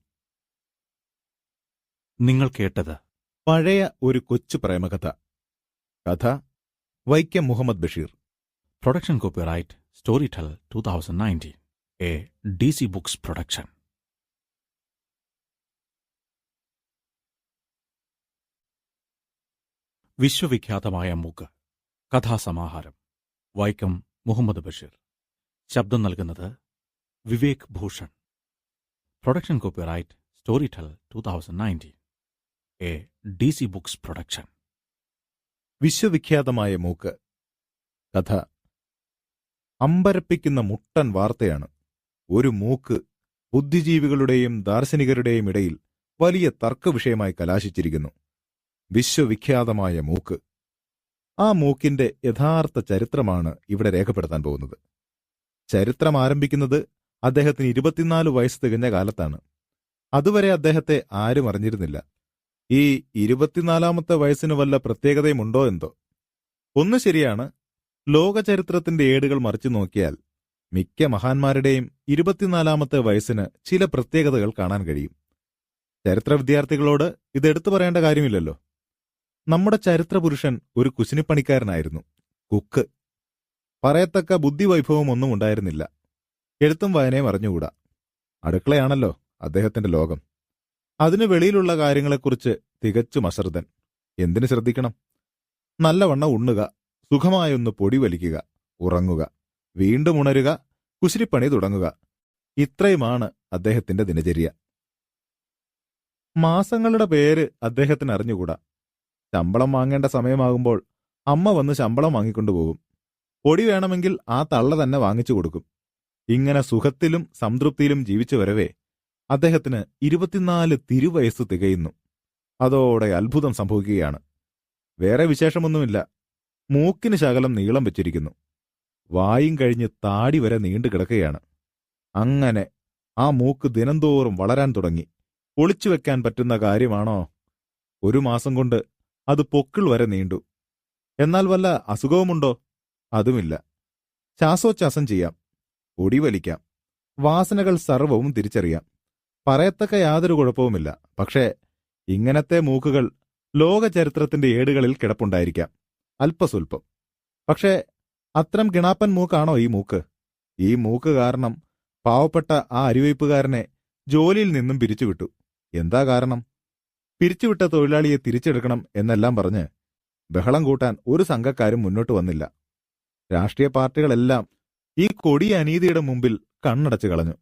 നിങ്ങൾ കേട്ടത് പഴയ ഒരു കൊച്ചു പ്രേമകഥ. കഥ Vaikom Muhammad Basheer. Production copyright Storytel 2019, a DC books production. വിശ്വവിഖ്യാതമായ മൂക്ക്. കഥാസമാഹാരം. വൈക്കം മുഹമ്മദ് ബഷീർ. ശബ്ദം നൽകുന്നത് Vivek Bhushan. Production copyright Storytel 2019, a DC books production. വിശ്വവിഖ്യാതമായ മൂക്ക്. കഥ അമ്പരപ്പിക്കുന്ന മുട്ടൻ വാർത്തയാണ്. ഒരു മൂക്ക് ബുദ്ധിജീവികളുടെയും ദാർശനികരുടെയും ഇടയിൽ വലിയ തർക്കവിഷയമായി കലാശിച്ചിരിക്കുന്നു. വിശ്വവിഖ്യാതമായ മൂക്ക്. ആ മൂക്കിന്റെ യഥാർത്ഥ ചരിത്രമാണ് ഇവിടെ രേഖപ്പെടുത്താൻ പോകുന്നത്. ചരിത്രം ആരംഭിക്കുന്നത് അദ്ദേഹത്തിന് 24 വയസ്സ് തികഞ്ഞ കാലത്താണ്. അതുവരെ അദ്ദേഹത്തെ ആരും അറിഞ്ഞിരുന്നില്ല. ഈ 24ാമത്തെ വയസ്സിന് വല്ല പ്രത്യേകതയുമുണ്ടോ എന്തോ. ഒന്ന് ശരിയാണ്, ലോകചരിത്രത്തിന്റെ ഏടുകൾ മറിച്ചു നോക്കിയാൽ മിക്ക മഹാന്മാരുടെയും 24ാമത്തെ വയസ്സിന് ചില പ്രത്യേകതകൾ കാണാൻ കഴിയും. ചരിത്ര വിദ്യാർത്ഥികളോട് ഇതെടുത്തു പറയേണ്ട കാര്യമില്ലല്ലോ. നമ്മുടെ ചരിത്രപുരുഷൻ ഒരു കുശിനിപ്പണിക്കാരനായിരുന്നു, കുക്ക്. പറയത്തക്ക ബുദ്ധിവൈഭവം ഒന്നും ഉണ്ടായിരുന്നില്ല. എഴുത്തും വായനയും അറിഞ്ഞുകൂടാ. അടുക്കളയാണല്ലോ അദ്ദേഹത്തിന്റെ ലോകം. അതിനു വെളിയിലുള്ള കാര്യങ്ങളെക്കുറിച്ച് തികച്ചും അശ്രദ്ധൻ. എന്തിനു ശ്രദ്ധിക്കണം? നല്ലവണ്ണം ഉണ്ണുക, സുഖമായൊന്ന് പൊടി വലിക്കുക, ഉറങ്ങുക. വീണ്ടും ഉണരുക, കുശിരിപ്പണി തുടങ്ങുക. ഇത്രയുമാണ് അദ്ദേഹത്തിന്റെ ദിനചര്യ. മാസങ്ങളുടെ പേര് അദ്ദേഹത്തിന് അറിഞ്ഞുകൂടാ. ശമ്പളം വാങ്ങേണ്ട സമയമാകുമ്പോൾ അമ്മ വന്ന് ശമ്പളം വാങ്ങിക്കൊണ്ടുപോകും. പൊടി വേണമെങ്കിൽ ആ തള്ള തന്നെ വാങ്ങിച്ചു കൊടുക്കും. ഇങ്ങനെ സുഖത്തിലും സംതൃപ്തിയിലും ജീവിച്ചു വരവേ അദ്ദേഹത്തിന് 24 തിരുവയസ്സ് തികയുന്നു. അതോടെ അത്ഭുതം സംഭവിക്കുകയാണ്. വേറെ വിശേഷമൊന്നുമില്ല. മൂക്കിന് ശകലം നീളം വെച്ചിരിക്കുന്നു. വായും കഴിഞ്ഞ് താടി വരെ നീണ്ടു കിടക്കുകയാണ്. അങ്ങനെ ആ മൂക്ക് ദിനംതോറും വളരാൻ തുടങ്ങി. ഒളിച്ചു വെക്കാൻ പറ്റുന്ന കാര്യമാണോ? 1 മാസം കൊണ്ട് അത് പൊക്കിൾ വരെ നീണ്ടു. എന്നാൽ വല്ല അസുഖവുമുണ്ടോ? അതുമില്ല. ശ്വാസോച്ഛ്വാസം ചെയ്യാം, പൊടി വലിക്കാം, വാസനകൾ സർവവും തിരിച്ചറിയാം. പറയത്തക്ക യാതൊരു കുഴപ്പവുമില്ല. പക്ഷേ ഇങ്ങനത്തെ മൂക്കുകൾ ലോകചരിത്രത്തിന്റെ ഏടുകളിൽ കിടപ്പുണ്ടായിരിക്കാം, അല്പസ്വല്പം. പക്ഷേ അത്തരം കിണാപ്പൻ മൂക്കാണോ ഈ മൂക്ക്? ഈ മൂക്ക് കാരണം പാവപ്പെട്ട ആ അരിവയ്പ്പുകാരനെ ജോലിയിൽ നിന്നും പിരിച്ചുവിട്ടു. എന്താ കാരണം? പിരിച്ചുവിട്ട തൊഴിലാളിയെ തിരിച്ചെടുക്കണം എന്നെല്ലാം പറഞ്ഞ് ബഹളം കൂട്ടാൻ ഒരു സംഘക്കാരും മുന്നോട്ട് വന്നില്ല. രാഷ്ട്രീയ പാർട്ടികളെല്ലാം ഈ കൊടിയ അനീതിയുടെ മുമ്പിൽ കണ്ണടച്ചു കളഞ്ഞു.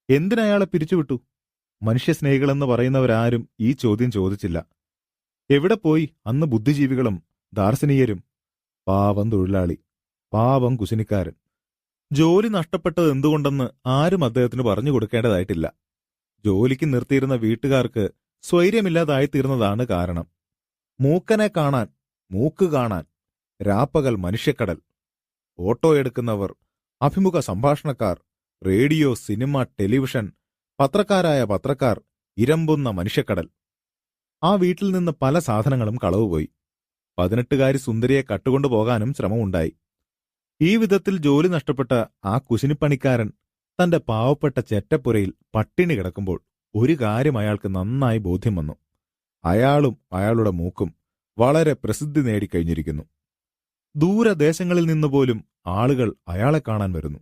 എന്തിനയാളെ പിരിച്ചുവിട്ടു? മനുഷ്യസ്നേഹികളെന്ന് പറയുന്നവരാരും ഈ ചോദ്യം ചോദിച്ചില്ല. എവിടെ പോയി അന്ന് ബുദ്ധിജീവികളും ദാർശനികരും? പാവം തൊഴിലാളി, പാവം കുശിനിക്കാരൻ. ജോലി നഷ്ടപ്പെട്ടത് എന്തുകൊണ്ടെന്ന് ആരും അദ്ദേഹത്തിന് പറഞ്ഞു കൊടുക്കേണ്ടതായിട്ടില്ല. ജോലിക്ക് നിർത്തിയിരുന്ന വീട്ടുകാർക്ക് സ്വൈര്യമില്ലാതായിത്തീർന്നതാണ് കാരണം. മൂക്കനെ കാണാൻ, മൂക്ക് കാണാൻ രാപ്പകൽ മനുഷ്യക്കടൽ. ഓട്ടോ എടുക്കുന്നവർ, അഭിമുഖ സംഭാഷണക്കാർ, റേഡിയോ, സിനിമ, ടെലിവിഷൻ, പത്രക്കാരായ പത്രക്കാർ, ഇരമ്പുന്ന മനുഷ്യക്കടൽ. ആ വീട്ടിൽ നിന്ന് പല സാധനങ്ങളും കളവുപോയി. 18കാരി സുന്ദരിയെ കട്ടുകൊണ്ടുപോകാനും ശ്രമമുണ്ടായി. ഈ വിധത്തിൽ ജോലി നഷ്ടപ്പെട്ട ആ കുശിനിപ്പണിക്കാരൻ തന്റെ പാവപ്പെട്ട ചെറ്റപ്പുരയിൽ പട്ടിണി കിടക്കുമ്പോൾ ഒരു കാര്യം അയാൾക്ക് നന്നായി ബോധ്യം വന്നു. അയാളും അയാളുടെ മൂക്കും വളരെ പ്രസിദ്ധി നേടിക്കഴിഞ്ഞിരിക്കുന്നു. ദൂരദേശങ്ങളിൽ നിന്നുപോലും ആളുകൾ അയാളെ കാണാൻ വരുന്നു.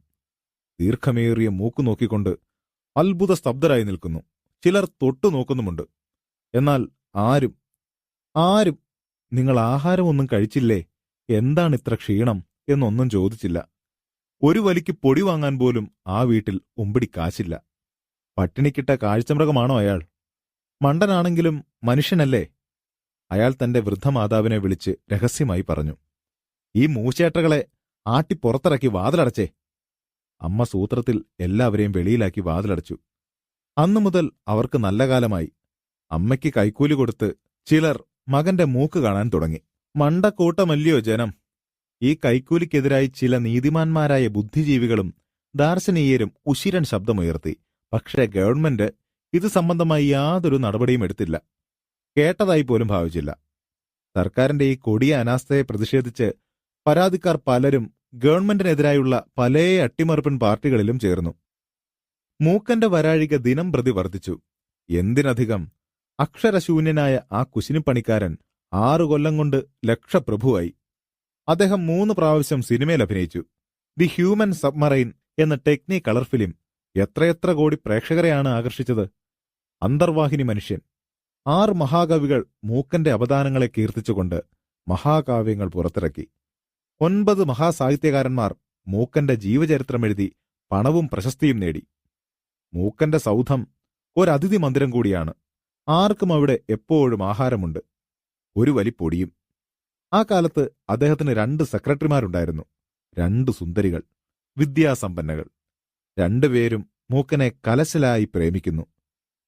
ദീർഘമേറിയ മൂക്ക് നോക്കിക്കൊണ്ട് അത്ഭുത സ്തബ്ധരായി നിൽക്കുന്നു. ചിലർ തൊട്ടു നോക്കുന്നുമുണ്ട്. എന്നാൽ ആരും ആരും നിങ്ങൾ ആഹാരമൊന്നും കഴിച്ചില്ലേ, എന്താണിത്ര ക്ഷീണം എന്നൊന്നും ചോദിച്ചില്ല. ഒരു വലിക്ക് പൊടി വാങ്ങാൻ പോലും ആ വീട്ടിൽ ഉമ്പിടി കാശില്ല. പട്ടിണിക്കിട്ട കാഴ്ചമൃഗമാണോ അയാൾ? മണ്ടനാണെങ്കിലും മനുഷ്യനല്ലേ? അയാൾ തന്റെ വൃദ്ധമാതാവിനെ വിളിച്ച് രഹസ്യമായി പറഞ്ഞു, ഈ മൂച്ചേട്ടകളെ ആട്ടി പുറത്തിറക്കി വാതിലടച്ചേ. അമ്മ സൂത്രത്തിൽ എല്ലാവരെയും വെളിയിലാക്കി വാതിലടച്ചു. അന്നു മുതൽ അവർക്ക് നല്ല കാലമായി. അമ്മയ്ക്ക് കൈക്കൂലി കൊടുത്ത് ചിലർ മകന്റെ മൂക്ക് കാണാൻ തുടങ്ങി. മണ്ടക്കൂട്ടമല്ലയോ ജനം. ഈ കൈക്കൂലിക്കെതിരായി ചില നീതിമാന്മാരായ ബുദ്ധിജീവികളും ദാർശനികരും ഉശിരൻ ശബ്ദമുയർത്തി. പക്ഷേ ഗവൺമെന്റ് ഇത് സംബന്ധമായി യാതൊരു നടപടിയും എടുത്തില്ല. കേട്ടതായി പോലും ഭാവിച്ചില്ല. സർക്കാരിന്റെ ഈ കൊടിയ അനാസ്ഥയെ പ്രതിഷേധിച്ച് പരാതിക്കാർ പലരും ഗവൺമെന്റിനെതിരായുള്ള പല അട്ടിമറിപ്പൻ പാർട്ടികളിലും ചേർന്നു. മൂക്കന്റെ വരാഴിക ദിനം പ്രതി വർദ്ധിച്ചു. എന്തിനധികം, അക്ഷരശൂന്യനായ ആ കുശിനിപ്പണിക്കാരൻ 6 കൊല്ലം കൊണ്ട് ലക്ഷപ്രഭുവായി. അദ്ദേഹം 3 പ്രാവശ്യം സിനിമയിൽ അഭിനയിച്ചു. ദി ഹ്യൂമൻ സബ്മറൈൻ എന്ന ടെക്നി കളർ ഫിലിം എത്രയെത്ര കോടി പ്രേക്ഷകരെയാണ് ആകർഷിച്ചത്. അന്തർവാഹിനി മനുഷ്യൻ. 6 മഹാകവികൾ മൂക്കന്റെ അവദാനങ്ങളെ കീർത്തിച്ചുകൊണ്ട് മഹാകാവ്യങ്ങൾ പുറത്തിറക്കി. 9 മഹാസാഹിത്യകാരന്മാർ മൂക്കന്റെ ജീവചരിത്രമെഴുതി പണവും പ്രശസ്തിയും നേടി. മൂക്കന്റെ സൗധം ഒരതിഥി മന്ദിരം കൂടിയാണ്. ആർക്കും അവിടെ എപ്പോഴും ആഹാരമുണ്ട്, ഒരു വലി പൊടിയും. ആ കാലത്ത് അദ്ദേഹത്തിന് 2 സെക്രട്ടറിമാരുണ്ടായിരുന്നു. 2 സുന്ദരികൾ, വിദ്യാസമ്പന്നകൾ. 2 പേരും മൂക്കനെ കലശലായി പ്രേമിക്കുന്നു.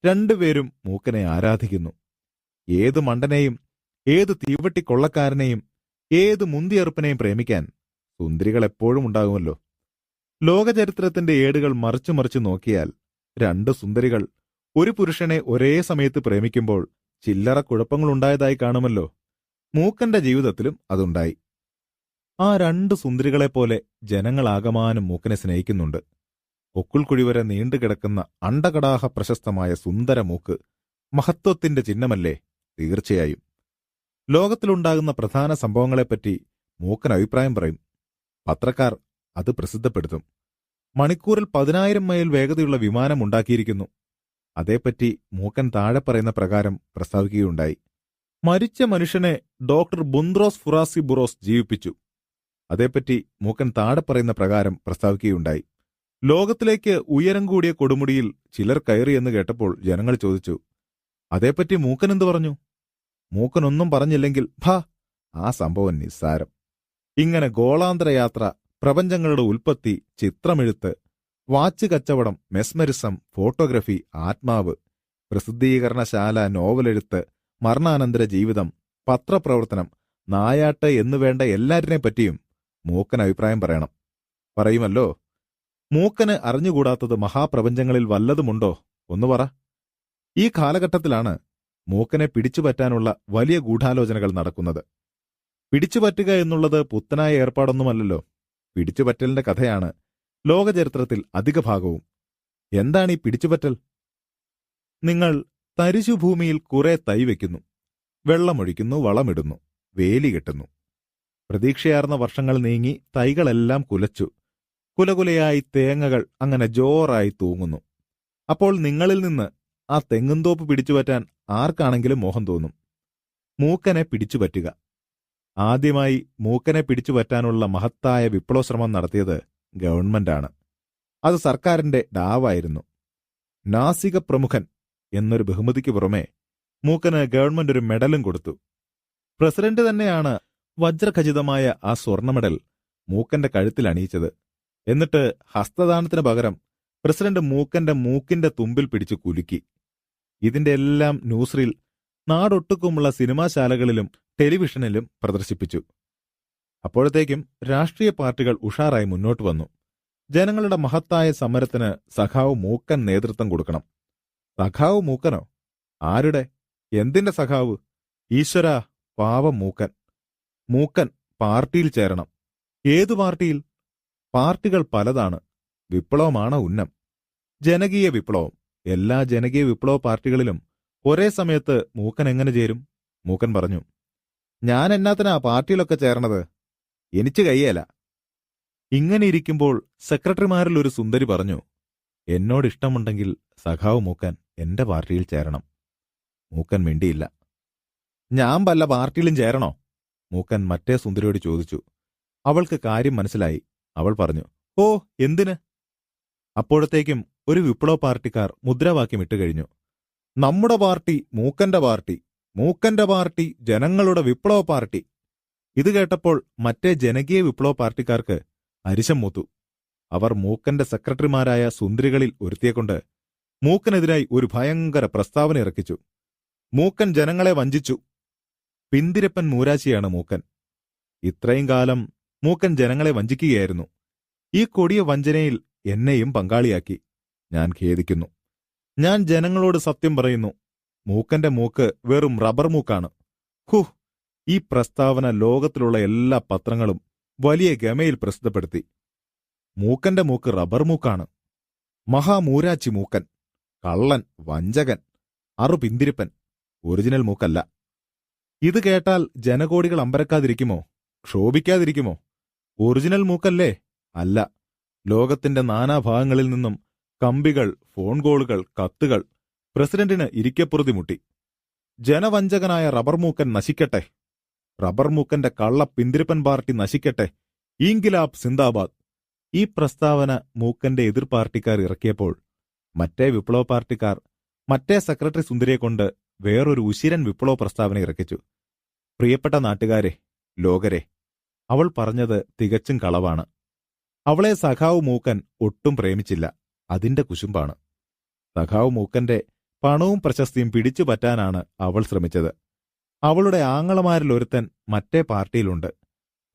2 പേരും മൂക്കനെ ആരാധിക്കുന്നു. ഏത് മണ്ടനെയും, ഏത് തീവട്ടിക്കൊള്ളക്കാരനെയും, ഏത് മുന്തിയെറുപ്പനെയും പ്രേമിക്കാൻ സുന്ദരികൾ എപ്പോഴും ഉണ്ടാകുമല്ലോ. ലോകചരിത്രത്തിന്റെ ഏടുകൾ മറിച്ചു മറിച്ചു നോക്കിയാൽ 2 സുന്ദരികൾ ഒരു പുരുഷനെ ഒരേ സമയത്ത് പ്രേമിക്കുമ്പോൾ ചില്ലറ കുഴപ്പങ്ങളുണ്ടായതായി കാണുമല്ലോ. മൂക്കന്റെ ജീവിതത്തിലും അതുണ്ടായി. ആ 2 സുന്ദരികളെപ്പോലെ ജനങ്ങളാകമാനം മൂക്കനെ സ്നേഹിക്കുന്നുണ്ട്. പൊക്കിൾക്കുഴി വരെ നീണ്ടുകിടക്കുന്ന അണ്ടകടാഹ പ്രശസ്തമായ സുന്ദര മൂക്ക് മഹത്വത്തിന്റെ ചിഹ്നമല്ലേ? തീർച്ചയായും. ലോകത്തിലുണ്ടാകുന്ന പ്രധാന സംഭവങ്ങളെപ്പറ്റി മൂക്കൻ അഭിപ്രായം പറയും. പത്രക്കാർ അത് പ്രസിദ്ധപ്പെടുത്തും. മണിക്കൂറിൽ 10,000 മൈൽ വേഗതയുള്ള വിമാനം ഉണ്ടാക്കിയിരിക്കുന്നു. അതേപ്പറ്റി മൂക്കൻ താഴെ പറയുന്ന പ്രകാരം പ്രസ്താവിക്കുകയുണ്ടായി. മരിച്ച മനുഷ്യനെ ഡോക്ടർ ബുന്ത്രോസ് ഫുറാസി ബുറോസ് ജീവിപ്പിച്ചു. അതേപ്പറ്റി മൂക്കൻ താഴെ പറയുന്ന പ്രകാരം പ്രസ്താവിക്കുകയുണ്ടായി. ലോകത്തിലേക്ക് ഉയരം കൂടിയ കൊടുമുടിയിൽ ചിലർ കയറിയെന്ന് കേട്ടപ്പോൾ ജനങ്ങൾ ചോദിച്ചു, അതേപ്പറ്റി മൂക്കൻ എന്തു പറഞ്ഞു? മൂക്കനൊന്നും പറഞ്ഞില്ലെങ്കിൽ ആ സംഭവം നിസ്സാരം. ഇങ്ങനെ ഗോളാന്തര യാത്ര, പ്രപഞ്ചങ്ങളുടെ ഉൽപ്പത്തി, ചിത്രമെഴുത്ത്, വാച്ച് കച്ചവടം, മെസ്മരിസം, ഫോട്ടോഗ്രഫി, ആത്മാവ്, പ്രസിദ്ധീകരണശാല, നോവലെഴുത്ത്, മരണാനന്തര ജീവിതം, പത്രപ്രവർത്തനം, നായാട്ട് എന്നുവേണ്ട എല്ലാറ്റിനെ പറ്റിയും മൂക്കൻ അഭിപ്രായം പറയണം. പറയുമല്ലോ. മൂക്കന് അറിഞ്ഞുകൂടാത്തത് മഹാപ്രപഞ്ചങ്ങളിൽ വല്ലതുമുണ്ടോ? ഒന്ന് പറ. ഈ കാലഘട്ടത്തിലാണ് മൂക്കനെ പിടിച്ചുപറ്റാനുള്ള വലിയ ഗൂഢാലോചനകൾ നടക്കുന്നത്. പിടിച്ചുപറ്റുക എന്നുള്ളത് പുത്തനായ ഏർപ്പാടൊന്നുമല്ലല്ലോ. പിടിച്ചുപറ്റലിന്റെ കഥയാണ് ലോകചരിത്രത്തിൽ അധിക ഭാഗവും. എന്താണ് ഈ പിടിച്ചുപറ്റൽ? നിങ്ങൾ തരിശുഭൂമിയിൽ കുറെ തൈ വയ്ക്കുന്നു, വെള്ളമൊഴിക്കുന്നു, വളമിടുന്നു, വേലി കെട്ടുന്നു. പ്രതീക്ഷയാർന്ന വർഷങ്ങൾ നീങ്ങി തൈകളെല്ലാം കുലച്ചു. കുലകുലയായി തേങ്ങകൾ അങ്ങനെ ജോറായി തൂങ്ങുന്നു. അപ്പോൾ നിങ്ങളിൽ നിന്ന് ആ തെങ്ങുംതോപ്പ് പിടിച്ചുപറ്റാൻ ആർക്കാണെങ്കിലും മോഹം തോന്നും. മൂക്കനെ പിടിച്ചുപറ്റുക. ആദ്യമായി മൂക്കനെ പിടിച്ചുപറ്റാനുള്ള മഹത്തായ വിപ്ലവശ്രമം നടത്തിയത് ഗവൺമെന്റാണ്. അത് സർക്കാരിന്റെ ഡാവായിരുന്നു. നാസിക പ്രമുഖൻ എന്നൊരു ബഹുമതിക്ക് പുറമെ മൂക്കന് ഗവൺമെന്റ് ഒരു മെഡലും കൊടുത്തു. പ്രസിഡന്റ് തന്നെയാണ് വജ്രഖചിതമായ ആ സ്വർണ്ണ മെഡൽ മൂക്കന്റെ കഴുത്തിൽ അണിയിച്ചത്. എന്നിട്ട് ഹസ്തദാനത്തിന് പകരം പ്രസിഡന്റ് മൂക്കന്റെ മൂക്കിന്റെ തുമ്പിൽ പിടിച്ചു കുലുക്കി. ഇതിന്റെ എല്ലാം ന്യൂസ് റീൽ നാടൊട്ടുക്കുമുള്ള സിനിമാശാലകളിലും ടെലിവിഷനിലും പ്രദർശിപ്പിച്ചു. അപ്പോഴത്തേക്കും രാഷ്ട്രീയ പാർട്ടികൾ ഉഷാറായി മുന്നോട്ട് വന്നു. ജനങ്ങളുടെ മഹത്തായ സമരത്തിന് സഖാവ് മൂക്കൻ നേതൃത്വം കൊടുക്കണം. സഖാവ് മൂക്കനോ? ആരുടെ? എന്തിന്റെ സഖാവ്? ഈശ്വരാ, പാവം മൂക്കൻ. മൂക്കൻ പാർട്ടിയിൽ ചേരണം. ഏതു പാർട്ടിയിൽ? പാർട്ടികൾ പലതാണ്. വിപ്ലവമാണ് ഉന്നം. ജനകീയ വിപ്ലവം. എല്ലാ ജനകീയ വിപ്ലവ പാർട്ടികളിലും ഒരേ സമയത്ത് മൂക്കൻ എങ്ങനെ ചേരും? മൂക്കൻ പറഞ്ഞു, ഞാൻ എന്നാത്തിനാ പാർട്ടിയിലൊക്കെ ചേർന്നത്? എനിക്ക് കയ്യേല. ഇങ്ങനെ ഇരിക്കുമ്പോൾ സെക്രട്ടറിമാരിൽ ഒരു സുന്ദരി പറഞ്ഞു, എന്നോടിഷ്ടമുണ്ടെങ്കിൽ സഖാവ് മൂക്കൻ എന്റെ പാർട്ടിയിൽ ചേരണം. മൂക്കൻ മിണ്ടിയില്ല. ഞാൻ വല്ല പാർട്ടിയിലും ചേരണോ? മൂക്കൻ മറ്റേ സുന്ദരിയോട് ചോദിച്ചു. അവൾക്ക് കാര്യം മനസ്സിലായി. അവൾ പറഞ്ഞു, ഓ, എന്തിന്? അപ്പോഴത്തേക്കും ഒരു വിപ്ലവ പാർട്ടിക്കാർ മുദ്രാവാക്യം ഇട്ടുകഴിഞ്ഞു. നമ്മുടെ പാർട്ടി മൂക്കന്റെ പാർട്ടി, മൂക്കന്റെ പാർട്ടി ജനങ്ങളുടെ വിപ്ലവ പാർട്ടി. ഇത് കേട്ടപ്പോൾ മറ്റേ ജനകീയ വിപ്ലവ പാർട്ടിക്കാർക്ക് അരിശം മൂത്തു. അവർ മൂക്കന്റെ സെക്രട്ടറിമാരായ സുന്ദരികളിൽ ഒരുത്തിയെക്കൊണ്ട് മൂക്കനെതിരായി ഒരു ഭയങ്കര പ്രസ്താവന ഇറക്കിച്ചു. മൂക്കൻ ജനങ്ങളെ വഞ്ചിച്ചു. പിന്തിരപ്പൻ മൂരാശിയാണ് മൂക്കൻ. ഇത്രയും കാലം മൂക്കൻ ജനങ്ങളെ വഞ്ചിക്കുകയായിരുന്നു. ഈ കൊടിയ വഞ്ചനയിൽ എന്നെയും പങ്കാളിയാക്കി. ഞാൻ ഖേദിക്കുന്നു. ഞാൻ ജനങ്ങളോട് സത്യം പറയുന്നു. മൂക്കന്റെ മൂക്ക് വെറും റബ്ബർ മൂക്കാണ്. ഈ പ്രസ്താവന ലോകത്തിലുള്ള എല്ലാ പത്രങ്ങളും വലിയ ഗമയിൽ പ്രസിദ്ധപ്പെടുത്തി. മൂക്കന്റെ മൂക്ക് റബ്ബർ മൂക്കാണ്. മഹാമൂരാച്ചി മൂക്കൻ, കള്ളൻ, വഞ്ചകൻ, പിന്തിരിപ്പൻ, ഒറിജിനൽ മൂക്കല്ല. ഇത് കേട്ടാൽ ജനകോടികൾ അമ്പരക്കാതിരിക്കുമോ? ക്ഷോഭിക്കാതിരിക്കുമോ? ഒറിജിനൽ മൂക്കല്ലേ? അല്ല. ലോകത്തിന്റെ നാനാഭാഗങ്ങളിൽ നിന്നും കമ്പികൾ, ഫോൺ കോളുകൾ, കത്തുകൾ പ്രസിഡന്റിന് ഇരിക്കപ്പുറതി മുട്ടി. ജനവഞ്ചകനായ റബ്ബർ മൂക്കൻ നശിക്കട്ടെ. റബ്ബർ മൂക്കന്റെ കള്ള പിന്തിരിപ്പൻ പാർട്ടി നശിക്കട്ടെ. ഇൻകിലാബ് സിന്ദാബാദ്. ഈ പ്രസ്താവന മൂക്കന്റെ എതിർ പാർട്ടിക്കാർ ഇറക്കിയപ്പോൾ മറ്റേ വിപ്ലവ പാർട്ടിക്കാർ മറ്റേ സെക്രട്ടറി സുന്ദരിയെക്കൊണ്ട് വേറൊരു ഉശിരൻ വിപ്ലവ പ്രസ്താവന ഇറക്കിച്ചു. പ്രിയപ്പെട്ട നാട്ടുകാരെ, ലോകരെ, അവൾ പറഞ്ഞത് തികച്ചും കളവാണ്. അവളെ സഖാവ് മൂക്കൻ ഒട്ടും പ്രേമിച്ചില്ല. അതിന്റെ കുശുമ്പാണ്. സഖാവ് മൂക്കന്റെ പണവും പ്രശസ്തിയും പിടിച്ചു പറ്റാനാണ് അവൾ ശ്രമിച്ചത്. അവളുടെ ആങ്ങളമാരിലൊരുത്തൻ മറ്റേ പാർട്ടിയിലുണ്ട്.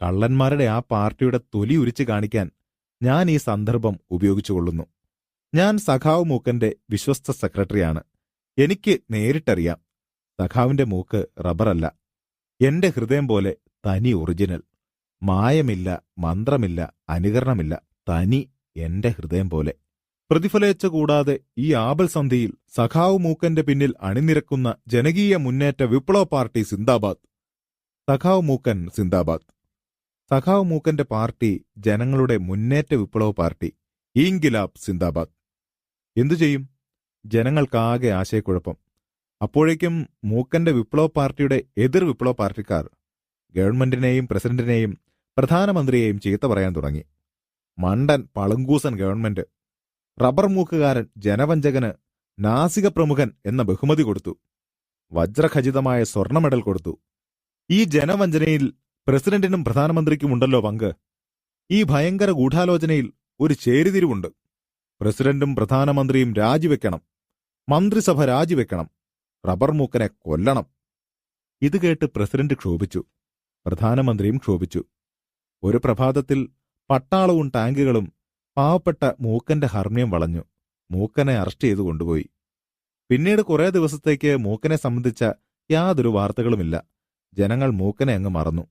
കള്ളന്മാരുടെ ആ പാർട്ടിയുടെ തൊലി ഉരിച്ചു കാണിക്കാൻ ഞാൻ ഈ സന്ദർഭം ഉപയോഗിച്ചുകൊള്ളുന്നു. ഞാൻ സഖാവ് മൂക്കന്റെ വിശ്വസ്ത സെക്രട്ടറിയാണ്. എനിക്ക് നേരിട്ടറിയാം, സഖാവിന്റെ മൂക്ക് റബ്ബറല്ല. എന്റെ ഹൃദയം പോലെ തനി ഒറിജിനൽ. മായമില്ല, മന്ത്രമില്ല, അനുകരണമില്ല. തനി എന്റെ ഹൃദയം പോലെ. പ്രതിഫലേച്ഛ കൂടാതെ ഈ ആപൽ സന്ധിയിൽ സഖാവ് മൂക്കന്റെ പിന്നിൽ അണിനിരക്കുന്ന ജനകീയ മുന്നേറ്റ വിപ്ലവ പാർട്ടി സിന്ദാബാദ്. സഖാവ് മൂക്കൻ സിന്ദാബാദ്. സഖാവ് മൂക്കന്റെ പാർട്ടി ജനങ്ങളുടെ മുന്നേറ്റ വിപ്ലവ പാർട്ടി. ഇൻകിലാബ് സിന്ദാബാദ്. എന്തു ചെയ്യും? ജനങ്ങൾക്കാകെ ആശയക്കുഴപ്പം. അപ്പോഴേക്കും മൂക്കന്റെ വിപ്ലവ പാർട്ടിയുടെ എതിർ വിപ്ലവ പാർട്ടിക്കാർ ഗവൺമെന്റിനെയും പ്രസിഡന്റിനെയും പ്രധാനമന്ത്രിയെയും ചീത്ത പറയാൻ തുടങ്ങി. മണ്ടൻ പളുങ്കൂസൻ ഗവൺമെന്റ്, റബ്ബർ മൂക്കുകാരൻ, ജനവഞ്ചകന് നാസിക പ്രമുഖൻ എന്ന ബഹുമതി കൊടുത്തു. വജ്രഖചിതമായ സ്വർണ്ണ മെഡൽ കൊടുത്തു. ഈ ജനവഞ്ചനയിൽ പ്രസിഡന്റിനും പ്രധാനമന്ത്രിക്കുമുണ്ടല്ലോ പങ്ക്. ഈ ഭയങ്കര ഗൂഢാലോചനയിൽ ഒരു ചേരിതിരിവുണ്ട്. പ്രസിഡന്റും പ്രധാനമന്ത്രിയും രാജിവെക്കണം, മന്ത്രിസഭ രാജിവെക്കണം, റബ്ബർ മൂക്കനെ കൊല്ലണം. ഇത് കേട്ട് പ്രസിഡന്റ് ക്ഷോഭിച്ചു, പ്രധാനമന്ത്രിയും ക്ഷോഭിച്ചു. ഒരു പ്രഭാതത്തിൽ പട്ടാളവും ടാങ്കുകളും പാവപ്പെട്ട മൂക്കന്റെ ഹർമ്മ്യം വളഞ്ഞു മൂക്കനെ അറസ്റ്റ് ചെയ്തു കൊണ്ടുപോയി. പിന്നീട് കുറേ ദിവസത്തേക്ക് മൂക്കനെ സംബന്ധിച്ച യാതൊരു വാർത്തകളുമില്ല. ജനങ്ങൾ മൂക്കനെ അങ്ങ് മറന്നു.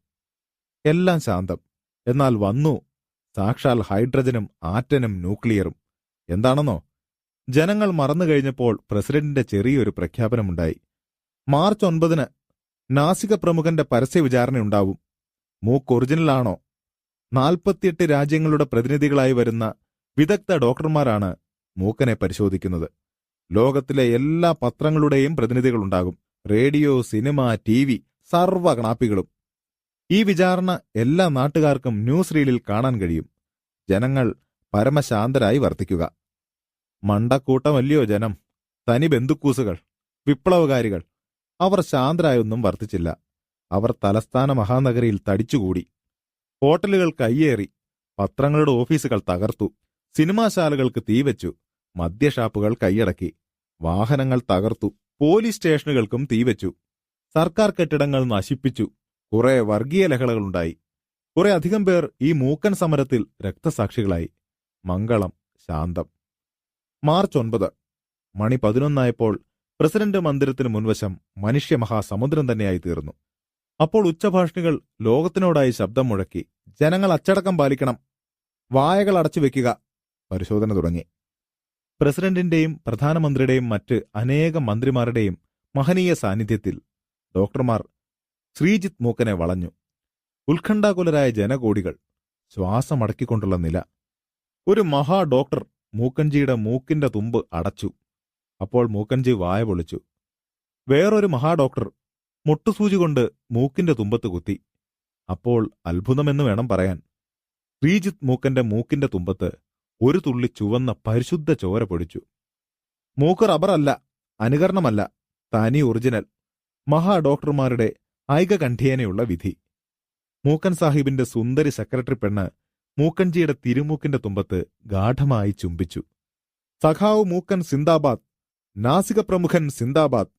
എല്ലാം ശാന്തം. എന്നാൽ വന്നു സാക്ഷാൽ ഹൈഡ്രജനും ആറ്റനും ന്യൂക്ലിയറും. എന്താണെന്നോ, ജനങ്ങൾ മറന്നു കഴിഞ്ഞപ്പോൾ പ്രസിഡന്റിന്റെ ചെറിയൊരു പ്രഖ്യാപനമുണ്ടായി. മാർച്ച് 9 നാസിക പ്രമുഖന്റെ പരസ്യ വിചാരണയുണ്ടാവും. മൂക്ക് ഒറിജിനലാണോ? 48 രാജ്യങ്ങളുടെ പ്രതിനിധികളായി വരുന്ന വിദഗ്ധ ഡോക്ടർമാരാണ് മൂക്കനെ പരിശോധിക്കുന്നത്. ലോകത്തിലെ എല്ലാ പത്രങ്ങളുടെയും പ്രതിനിധികളുണ്ടാകും. റേഡിയോ, സിനിമ, TV, സർവ്വകണാപ്പികളും. ഈ വിചാരണ എല്ലാ നാട്ടുകാർക്കും ന്യൂസ് റീലിൽ കാണാൻ കഴിയും. ജനങ്ങൾ പരമശാന്തരായി വർത്തിക്കുക. മണ്ടക്കൂട്ടമല്ലയോ ജനം, തനി ബന്ധുക്കൂസുകൾ, വിപ്ലവകാരികൾ. അവർ ശാന്തരായൊന്നും വർത്തിച്ചില്ല. അവർ തലസ്ഥാന മഹാനഗരിയിൽ തടിച്ചുകൂടി. ഹോട്ടലുകൾ കയ്യേറി, പത്രങ്ങളുടെ ഓഫീസുകൾ തകർത്തു, സിനിമാശാലകൾക്ക് തീവച്ചു, മദ്യഷാപ്പുകൾ കൈയടക്കി, വാഹനങ്ങൾ തകർത്തു, പോലീസ് സ്റ്റേഷനുകൾക്കും തീവച്ചു, സർക്കാർ കെട്ടിടങ്ങൾ നശിപ്പിച്ചു. കുറെ വർഗീയ ലഹളകളുണ്ടായി. കുറെ അധികം പേർ ഈ മൂക്കൻ സമരത്തിൽ രക്തസാക്ഷികളായി. മംഗളം, ശാന്തം. മാർച്ച് 9 മണി 11 പ്രസിഡന്റ് മന്ദിരത്തിന് മുൻവശം മനുഷ്യമഹാസമുദ്രം തന്നെയായി തീർന്നു. അപ്പോൾ ഉച്ചഭാഷിണികൾ ലോകത്തിനോടായി ശബ്ദം മുഴക്കി, ജനങ്ങൾ അച്ചടക്കം പാലിക്കണം, വായകൾ അടച്ചുവെക്കുക. പരിശോധന തുടങ്ങി. പ്രസിഡന്റിന്റെയും പ്രധാനമന്ത്രിയുടെയും മറ്റ് അനേകം മന്ത്രിമാരുടെയും മഹനീയ സാന്നിധ്യത്തിൽ ഡോക്ടർമാർ ശ്രീജിത്ത് മൂക്കനെ വളഞ്ഞു. ഉത്കണ്ഠാകുലരായ ജനകോടികൾ. ശ്വാസമടക്കിക്കൊണ്ടുള്ള നില. ഒരു മഹാ ഡോക്ടർ മൂക്കൻജിയുടെ മൂക്കിന്റെ തുമ്പ് അടച്ചു. അപ്പോൾ മൂക്കൻജി വായ പൊളിച്ചു. വേറൊരു മഹാഡോക്ടർ മുട്ടുസൂചി കൊണ്ട് മൂക്കിന്റെ തുമ്പത്ത് കുത്തി. അപ്പോൾ അത്ഭുതമെന്ന് വേണം പറയാൻ. ശ്രീജിത്ത് മൂക്കന്റെ മൂക്കിന്റെ തുമ്പത്ത് ഒരു തുള്ളി ചുവന്ന പരിശുദ്ധ ചോര പൊടിച്ചു. മൂക്ക് റബ്ബറല്ല, അനുകരണമല്ല, തനി ഒറിജിനൽ. മഹാഡോക്ടർമാരുടെ ഐകകണ്ഠ്യേനയുള്ള വിധി. മൂക്കൻ സാഹിബിന്റെ സുന്ദരി സെക്രട്ടറി പെണ്ണ് മൂക്കൻജിയുടെ തിരുമൂക്കിന്റെ തുമ്പത്ത് ഗാഠമായി ചുംബിച്ചു. സഖാവ് മൂക്കൻ സിന്ദാബാദ്, നാസിക പ്രമുഖൻ സിന്ദാബാദ്,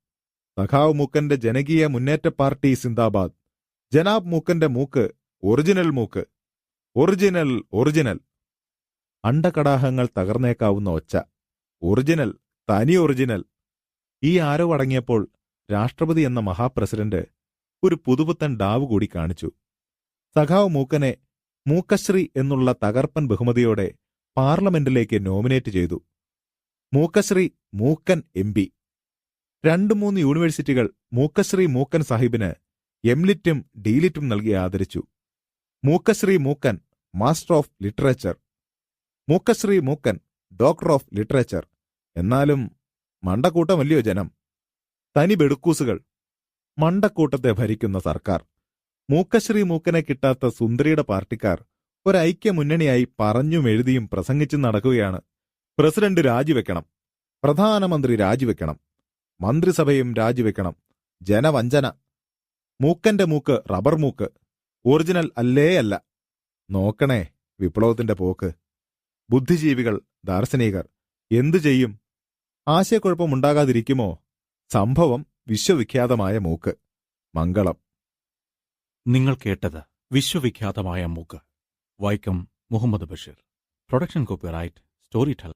സഖാവ് മൂക്കന്റെ ജനകീയ മുന്നേറ്റ പാർട്ടി സിന്ദാബാദ്, ജനാബ് മൂക്കന്റെ മൂക്ക് ഒറിജിനൽ മൂക്ക്, ഒറിജിനൽ ഒറിജിനൽ. അണ്ടകടാഹങ്ങൾ തകർന്നേക്കാവുന്ന ഒച്ച. ഒറിജിനൽ, തനി ഒറിജിനൽ. ഈ ആരവ് അടങ്ങിയപ്പോൾ രാഷ്ട്രപതി എന്ന മഹാപ്രസിഡന്റ് ഒരു പുതുപുത്തൻ ഡാവ് കൂടി കാണിച്ചു. സഖാവ് മൂക്കനെ മൂക്കശ്രീ എന്നുള്ള തകർപ്പൻ ബഹുമതിയോടെ പാർലമെന്റിലേക്ക് നോമിനേറ്റ് ചെയ്തു. മൂക്കശ്രീ മൂക്കൻ MP. 2-3 യൂണിവേഴ്സിറ്റികൾ മൂക്കശ്രീ മൂക്കൻ സാഹിബിന് എംലിറ്റും ഡീലിറ്റും നൽകി ആദരിച്ചു. മൂക്കശ്രീ മൂക്കൻ മാസ്റ്റർ ഓഫ് ലിറ്ററേച്ചർ, മൂക്കശ്രീ മൂക്കൻ ഡോക്ടർ ഓഫ് ലിറ്ററേച്ചർ. എന്നാലും മണ്ടക്കൂട്ടമല്ലയോ ജനം, തനി ബെടുക്കൂസുകൾ. മണ്ടക്കൂട്ടത്തെ ഭരിക്കുന്ന സർക്കാർ. മൂക്കശ്രീ മൂക്കനെ കിട്ടാത്ത സുന്ദരിയുടെ പാർട്ടിക്കാർ ഒരൈക്യമുന്നണിയായി പറഞ്ഞും എഴുതിയും പ്രസംഗിച്ചും നടക്കുകയാണ്. പ്രസിഡന്റ് രാജിവെക്കണം, പ്രധാനമന്ത്രി രാജിവെക്കണം, മന്ത്രിസഭയും രാജിവെക്കണം. ജനവഞ്ചന. മൂക്കന്റെ മൂക്ക് റബ്ബർ മൂക്ക്, ഒറിജിനൽ അല്ലേ അല്ല. നോക്കണേ വിപ്ലവത്തിന്റെ പോക്ക്. ബുദ്ധിജീവികൾ, ദാർശനികർ എന്തു ചെയ്യും? ആശയക്കുഴപ്പമുണ്ടാകാതിരിക്കുമോ? സംഭവം വിശ്വവിഖ്യാതമായ മൂക്ക്. മംഗളം. നിങ്ങൾ കേട്ടത് Vishwavikhyathamaya Mookku. Vaikom Muhammad Basheer. Production copyright story tell.